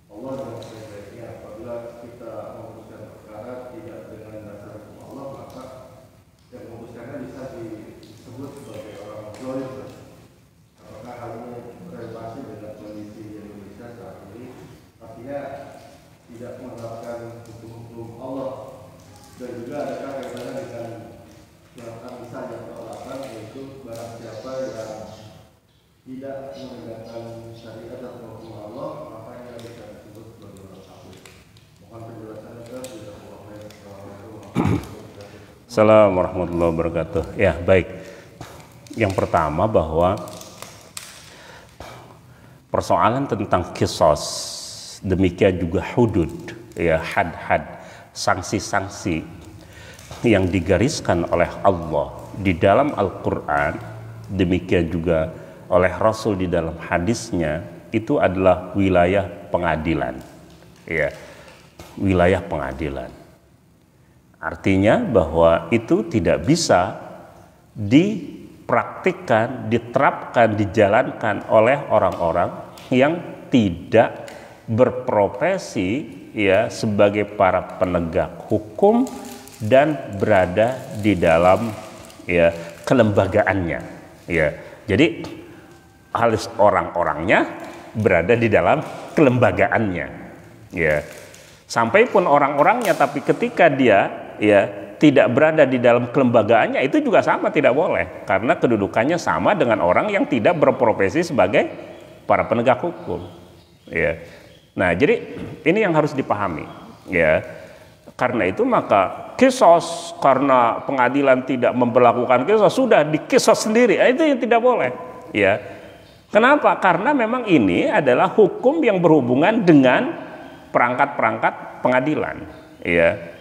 Allah dengan sebaik-baiknya. Apabila kita memutuskan perkara tidak dengan dasar hukum Allah, maka yang memutuskannya bisa disebut sebagai orang zalim. Apakah hal ini relevansi dengan kondisi Indonesia saat ini? Artinya tidak menerapkan hukum-hukum Allah, dan juga adakah kaitannya dengan yang misal yang ke-8, yaitu barang siapa yang tidak menegakkan syariat atau hukum Allah, maka ia bisa disebut sebagai orang kafir. Mohon penjelasannya ke Assalamualaikum warahmatullahi wabarakatuh. Ya, baik. Yang pertama bahwa persoalan tentang qisas, demikian juga hudud, ya, had-had, sanksi-sanksi yang digariskan oleh Allah di dalam Al-Quran, demikian juga oleh Rasul di dalam hadisnya, itu adalah wilayah pengadilan, ya, wilayah pengadilan. Artinya bahwa itu tidak bisa dipraktikkan, diterapkan, dijalankan oleh orang-orang yang tidak berprofesi, ya, sebagai para penegak hukum dan berada di dalam, ya, kelembagaannya, ya. Jadi harus orang-orangnya berada di dalam kelembagaannya, ya. Sampai pun orang-orangnya, tapi ketika dia, ya, tidak berada di dalam kelembagaannya, itu juga sama, tidak boleh, karena kedudukannya sama dengan orang yang tidak berprofesi sebagai para penegak hukum, ya. Nah, jadi ini yang harus dipahami, ya. Karena itu maka qisas, karena pengadilan tidak memperlakukan qisas, sudah diqisas sendiri, itu yang tidak boleh, ya. Kenapa? Karena memang ini adalah hukum yang berhubungan dengan perangkat-perangkat pengadilan, ya.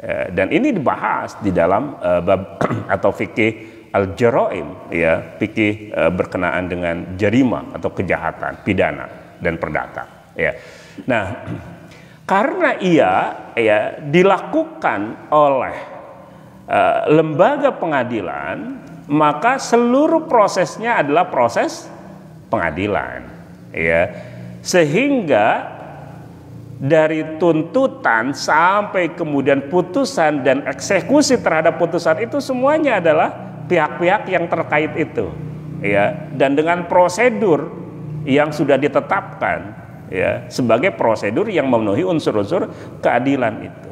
Dan ini dibahas di dalam bab atau fikih al-jaraim, ya, fikih berkenaan dengan jarima atau kejahatan pidana dan perdata, ya. Nah, karena ia, ya, dilakukan oleh lembaga pengadilan, maka seluruh prosesnya adalah proses pengadilan, ya. Sehingga dari tuntutan sampai kemudian putusan dan eksekusi terhadap putusan itu semuanya adalah pihak-pihak yang terkait itu, ya, dan dengan prosedur yang sudah ditetapkan, ya, sebagai prosedur yang memenuhi unsur-unsur keadilan itu.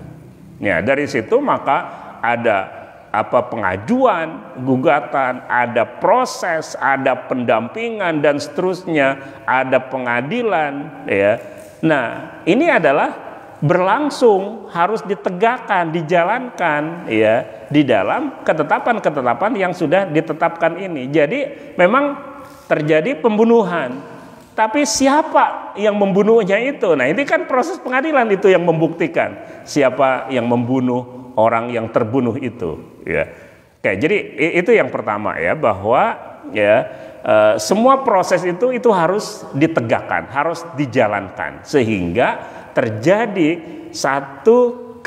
Ya, dari situ maka ada pengajuan, gugatan, ada proses, ada pendampingan dan seterusnya, ada pengadilan, ya. Nah, ini adalah berlangsung, harus ditegakkan, dijalankan, ya, di dalam ketetapan-ketetapan yang sudah ditetapkan ini. Jadi memang terjadi pembunuhan, Tapi siapa yang membunuhnya itu? Nah, ini kan proses pengadilan itu yang membuktikan siapa yang membunuh orang yang terbunuh itu, ya. Oke, jadi itu yang pertama ya, bahwa ya semua proses itu harus ditegakkan, harus dijalankan sehingga terjadi satu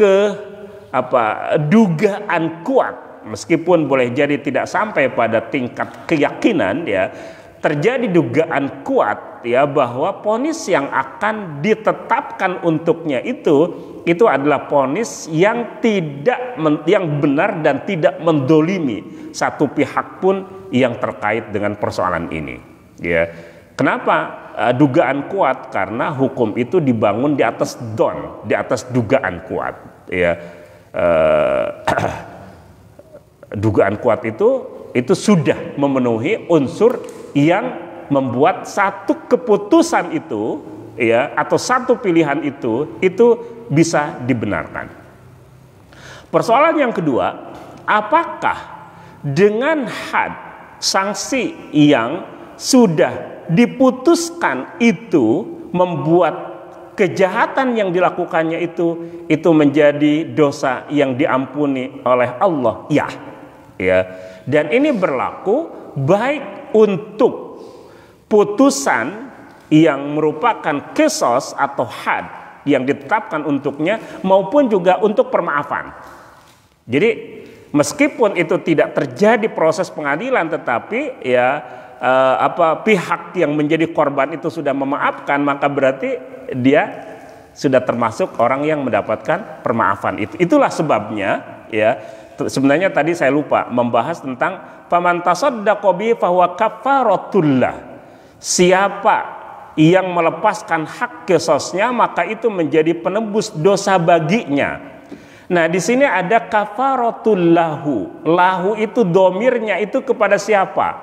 dugaan kuat, meskipun boleh jadi tidak sampai pada tingkat keyakinan ya. Terjadi dugaan kuat ya bahwa vonis yang akan ditetapkan untuknya itu adalah vonis yang yang benar dan tidak mendolimi satu pihak pun yang terkait dengan persoalan ini. Ya, kenapa dugaan kuat? Karena hukum itu dibangun di atas di atas dugaan kuat. Ya, dugaan kuat itu sudah memenuhi unsur yang membuat satu keputusan itu ya, atau satu pilihan itu bisa dibenarkan. Persoalan yang kedua, apakah dengan had sanksi yang sudah diputuskan itu membuat kejahatan yang dilakukannya itu menjadi dosa yang diampuni oleh Allah? Ya. Dan ini berlaku baik untuk putusan yang merupakan qisas atau had yang ditetapkan untuknya, maupun juga untuk permaafan. Jadi meskipun itu tidak terjadi proses pengadilan, tetapi ya pihak yang menjadi korban itu sudah memaafkan, maka berarti dia sudah termasuk orang yang mendapatkan permaafan itu. Itulah sebabnya ya, sebenarnya tadi saya lupa membahas tentang faman tasaddaqa bi fahuwa kafaratullah. Siapa yang melepaskan hak qisasnya, maka itu menjadi penebus dosa baginya. Nah, di sini ada kafaratul lahu. Lahu itu domirnya itu kepada siapa?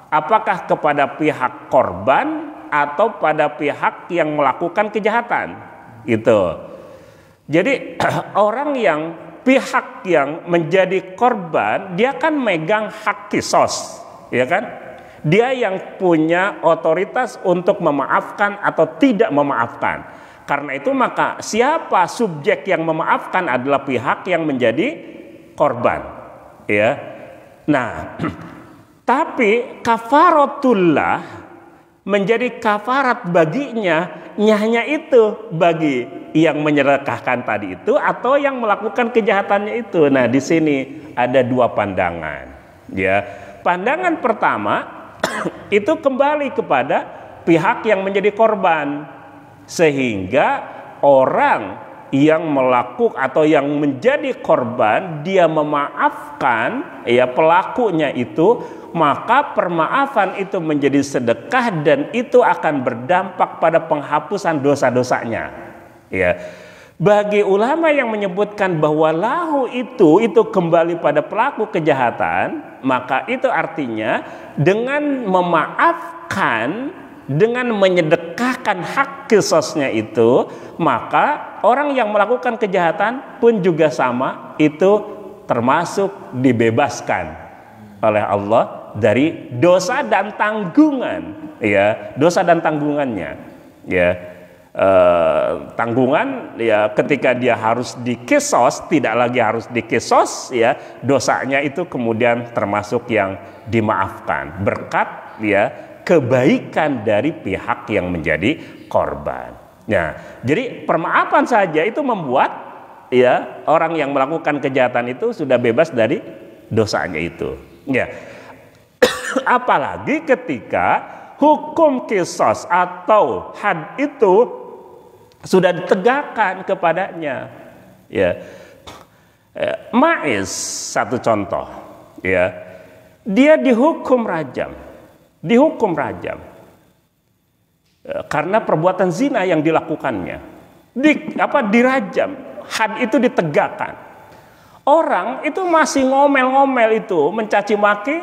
Apakah kepada pihak korban atau pada pihak yang melakukan kejahatan? Itu. Jadi orang yang pihak yang menjadi korban, dia kan megang hak qisas, ya kan? Dia yang punya otoritas untuk memaafkan atau tidak memaafkan. Karena itu maka siapa subjek yang memaafkan adalah pihak yang menjadi korban, ya. Nah, tapi kafaratullah menjadi kafarat baginya, hanya itu bagi yang menyedekahkan tadi itu atau yang melakukan kejahatannya itu. Nah, di sini ada dua pandangan. Ya, pandangan pertama itu kembali kepada pihak yang menjadi korban, sehingga orang yang melakukan atau yang menjadi korban dia memaafkan ya pelakunya itu, maka permaafan itu menjadi sedekah dan itu akan berdampak pada penghapusan dosa-dosanya. Ya. Bagi ulama yang menyebutkan bahwa lahu itu kembali pada pelaku kejahatan, maka itu artinya dengan memaafkan, dengan menyedekahkan hak qisasnya itu, maka orang yang melakukan kejahatan pun juga sama, itu termasuk dibebaskan oleh Allah dari dosa dan tanggungan, ya, dosa dan tanggungannya, ya. Tanggungan ya ketika dia harus diqisas, tidak lagi harus diqisas ya, dosanya itu kemudian termasuk yang dimaafkan berkat ya kebaikan dari pihak yang menjadi korban. Nah, jadi permaafan saja itu membuat ya orang yang melakukan kejahatan itu sudah bebas dari dosanya itu. Ya. Apalagi ketika hukum qisas atau had itu sudah ditegakkan kepadanya. Ya. Ma'iz satu contoh, ya. Dia dihukum rajam. Karena perbuatan zina yang dilakukannya. Dirajam. Had itu ditegakkan. Orang itu masih ngomel-ngomel itu, mencaci maki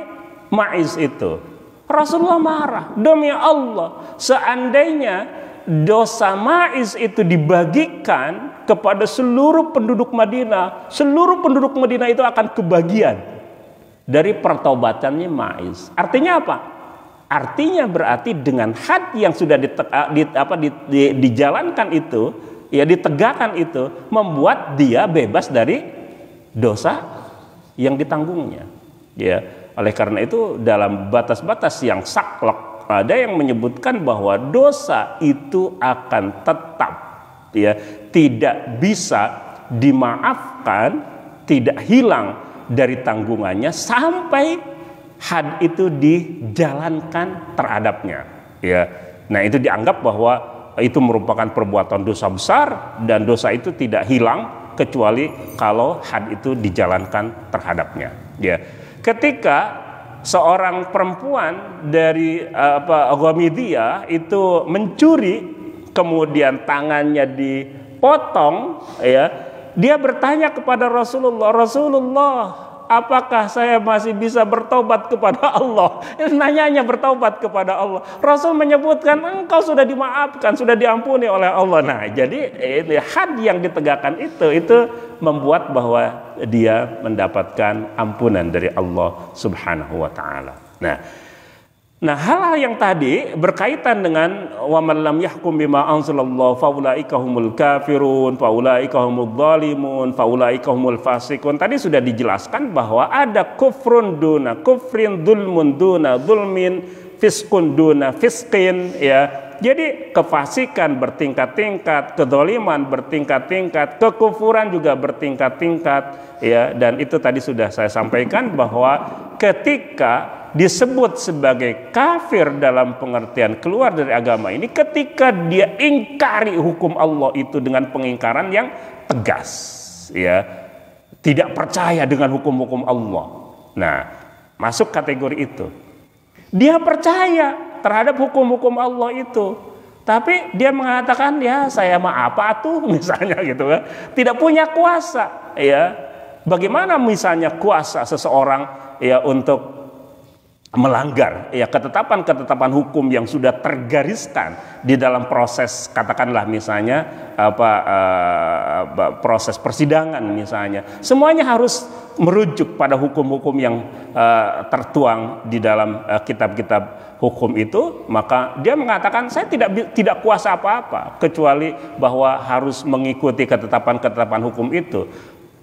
Ma'iz itu. Rasulullah marah, demi Allah, seandainya dosa Ma'iz itu dibagikan kepada seluruh penduduk Madinah, seluruh penduduk Madinah itu akan kebagian dari pertaubatannya Ma'iz. Artinya apa? Artinya berarti dengan had yang sudah dijalankan itu, ya ditegakkan itu, membuat dia bebas dari dosa yang ditanggungnya. Ya, oleh karena itu dalam batas-batas yang saklek ada yang menyebutkan bahwa dosa itu akan tetap, ya, tidak bisa dimaafkan, tidak hilang dari tanggungannya sampai had itu dijalankan terhadapnya, ya. Nah, itu dianggap bahwa itu merupakan perbuatan dosa besar dan dosa itu tidak hilang kecuali kalau had itu dijalankan terhadapnya, ya. Ketika seorang perempuan dari Ghamidiyah itu mencuri, kemudian tangannya dipotong, ya, dia bertanya kepada Rasulullah, Rasulullah, apakah saya masih bisa bertobat kepada Allah? Nanyanya bertobat kepada Allah. Rasul menyebutkan engkau sudah dimaafkan, sudah diampuni oleh Allah. Nah, jadi had yang ditegakkan itu membuat bahwa dia mendapatkan ampunan dari Allah Subhanahu wa taala. Nah, hal-hal yang tadi berkaitan dengan wa man lam yahkum bima anzalallahu faulaika humul kafirun, faulaika humudz zalimun, faulaika humul fasiqun. Tadi sudah dijelaskan bahwa ada kufrun duna kufrin, dzulmun duna dzulmin, fiskun duna fiskin, ya. Jadi kefasikan bertingkat-tingkat, kedzaliman bertingkat-tingkat, kekufuran juga bertingkat-tingkat, ya. Dan itu tadi sudah saya sampaikan bahwa ketika disebut sebagai kafir dalam pengertian keluar dari agama ini ketika dia ingkari hukum Allah itu dengan pengingkaran yang tegas, ya, tidak percaya dengan hukum-hukum Allah. Nah, masuk kategori itu. Dia percaya terhadap hukum-hukum Allah itu, tapi dia mengatakan, ya saya mah apa tuh, misalnya gitu kan, tidak punya kuasa, ya. Bagaimana misalnya kuasa seseorang, ya, untuk melanggar, ya, ketetapan hukum yang sudah tergariskan di dalam proses, katakanlah misalnya proses persidangan misalnya, semuanya harus merujuk pada hukum-hukum yang tertuang di dalam kitab-kitab hukum itu. Maka dia mengatakan saya tidak kuasa apa-apa kecuali bahwa harus mengikuti ketetapan hukum itu.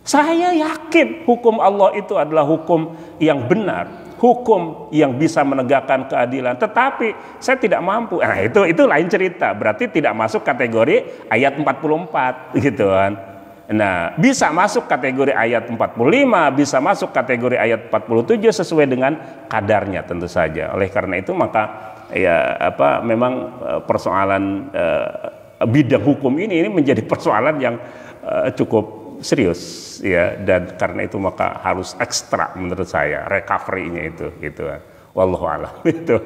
Saya yakin hukum Allah itu adalah hukum yang benar, hukum yang bisa menegakkan keadilan, tetapi saya tidak mampu. Nah, itu lain cerita, berarti tidak masuk kategori ayat 44 gitu kan. Nah, bisa masuk kategori ayat 45, bisa masuk kategori ayat 47 sesuai dengan kadarnya tentu saja. Oleh karena itu maka ya memang persoalan bidang hukum ini menjadi persoalan yang cukup serius, ya, dan karena itu maka harus ekstra menurut saya recovery-nya itu gitu kan. Wallahu a'lam itu.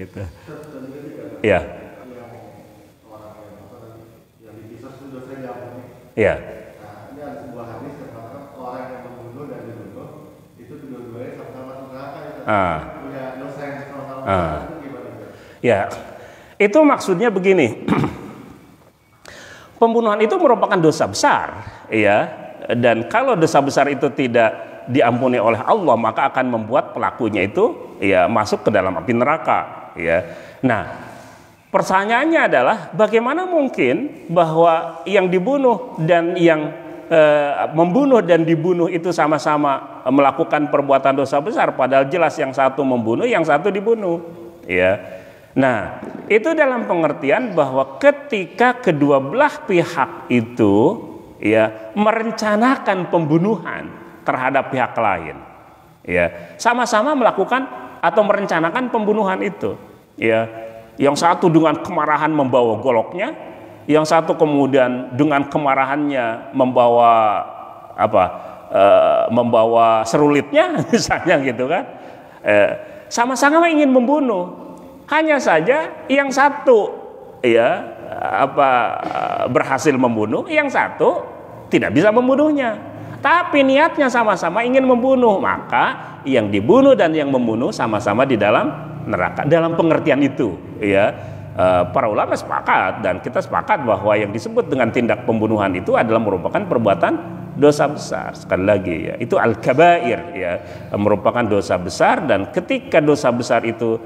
Gitu. Ya. Ya. Nah, ini ada sebuah hadis yang mengatakan orang yang membunuh dan dibunuh itu dua-duanya sama-sama masuk neraka, itu punya dosa yang sama-sama. Itu gimana? Ya. Itu maksudnya begini. Pembunuhan itu merupakan dosa besar, ya. Dan kalau dosa besar itu tidak diampuni oleh Allah, maka akan membuat pelakunya itu, ya, masuk ke dalam api neraka, ya. Nah, pertanyaannya adalah bagaimana mungkin bahwa yang dibunuh dan yang membunuh dan dibunuh itu sama-sama melakukan perbuatan dosa besar, padahal jelas yang satu membunuh, yang satu dibunuh, ya. Nah, itu dalam pengertian bahwa ketika kedua belah pihak itu, ya, merencanakan pembunuhan terhadap pihak lain, ya, sama-sama melakukan atau merencanakan pembunuhan itu, ya. Yang satu dengan kemarahan membawa goloknya, yang satu kemudian dengan kemarahannya membawa membawa serulitnya misalnya gitu kan. Sama-sama ingin membunuh. Hanya saja yang satu, ya, berhasil membunuh, yang satu tidak bisa membunuhnya. Tapi niatnya sama-sama ingin membunuh, maka yang dibunuh dan yang membunuh sama-sama di dalam neraka. Dalam pengertian itu, ya, para ulama sepakat dan kita sepakat bahwa yang disebut dengan tindak pembunuhan itu adalah merupakan perbuatan dosa besar. Sekali lagi ya, itu al-kabair ya, merupakan dosa besar, dan ketika dosa besar itu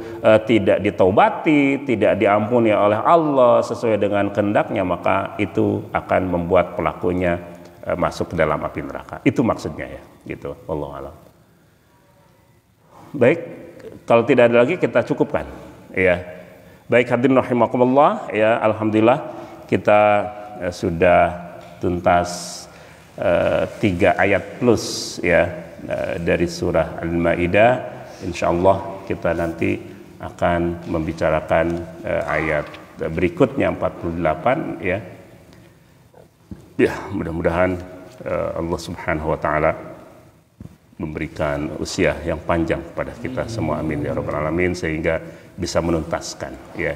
tidak ditaubati, tidak diampuni oleh Allah sesuai dengan kehendaknya, maka itu akan membuat pelakunya masuk ke dalam api neraka. Itu maksudnya ya, gitu. Wallahu a'lam. Baik, kalau tidak ada lagi kita cukupkan ya. Baik hadirin rahimakumullah ya, alhamdulillah kita sudah tuntas 3 ayat plus ya dari surah Al-Maidah. Insyaallah kita nanti akan membicarakan ayat berikutnya 48 ya. Ya, mudah-mudahan Allah Subhanahu wa taala memberikan usia yang panjang kepada kita semua, amin ya rabbal alamin, sehingga bisa menuntaskan ya.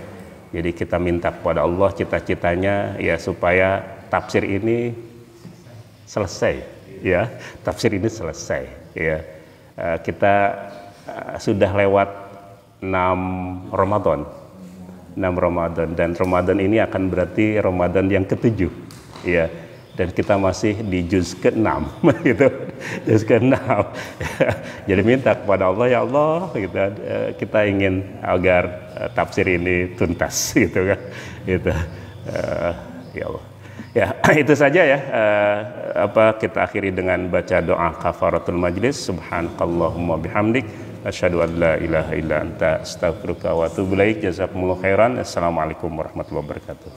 Jadi kita minta kepada Allah cita-citanya ya supaya tafsir ini selesai ya, tafsir ini selesai ya. Kita sudah lewat 6 Ramadan, dan Ramadan ini akan berarti Ramadan yang ke-7 ya. Dan kita masih di juz ke-6 gitu, juz ke-6. Jadi minta kepada Allah, ya Allah, kita ingin agar tafsir ini tuntas gitu kan, gitu. Ya Allah. Ya, itu saja ya. Kita akhiri dengan baca doa kafaratul majlis. Subhanakallahumma bihamdik, asyhadu an la ilaha illa anta, astaghfiruka wa atubu ilaik. Jazakumullahu khairan. Assalamualaikum warahmatullahi wabarakatuh.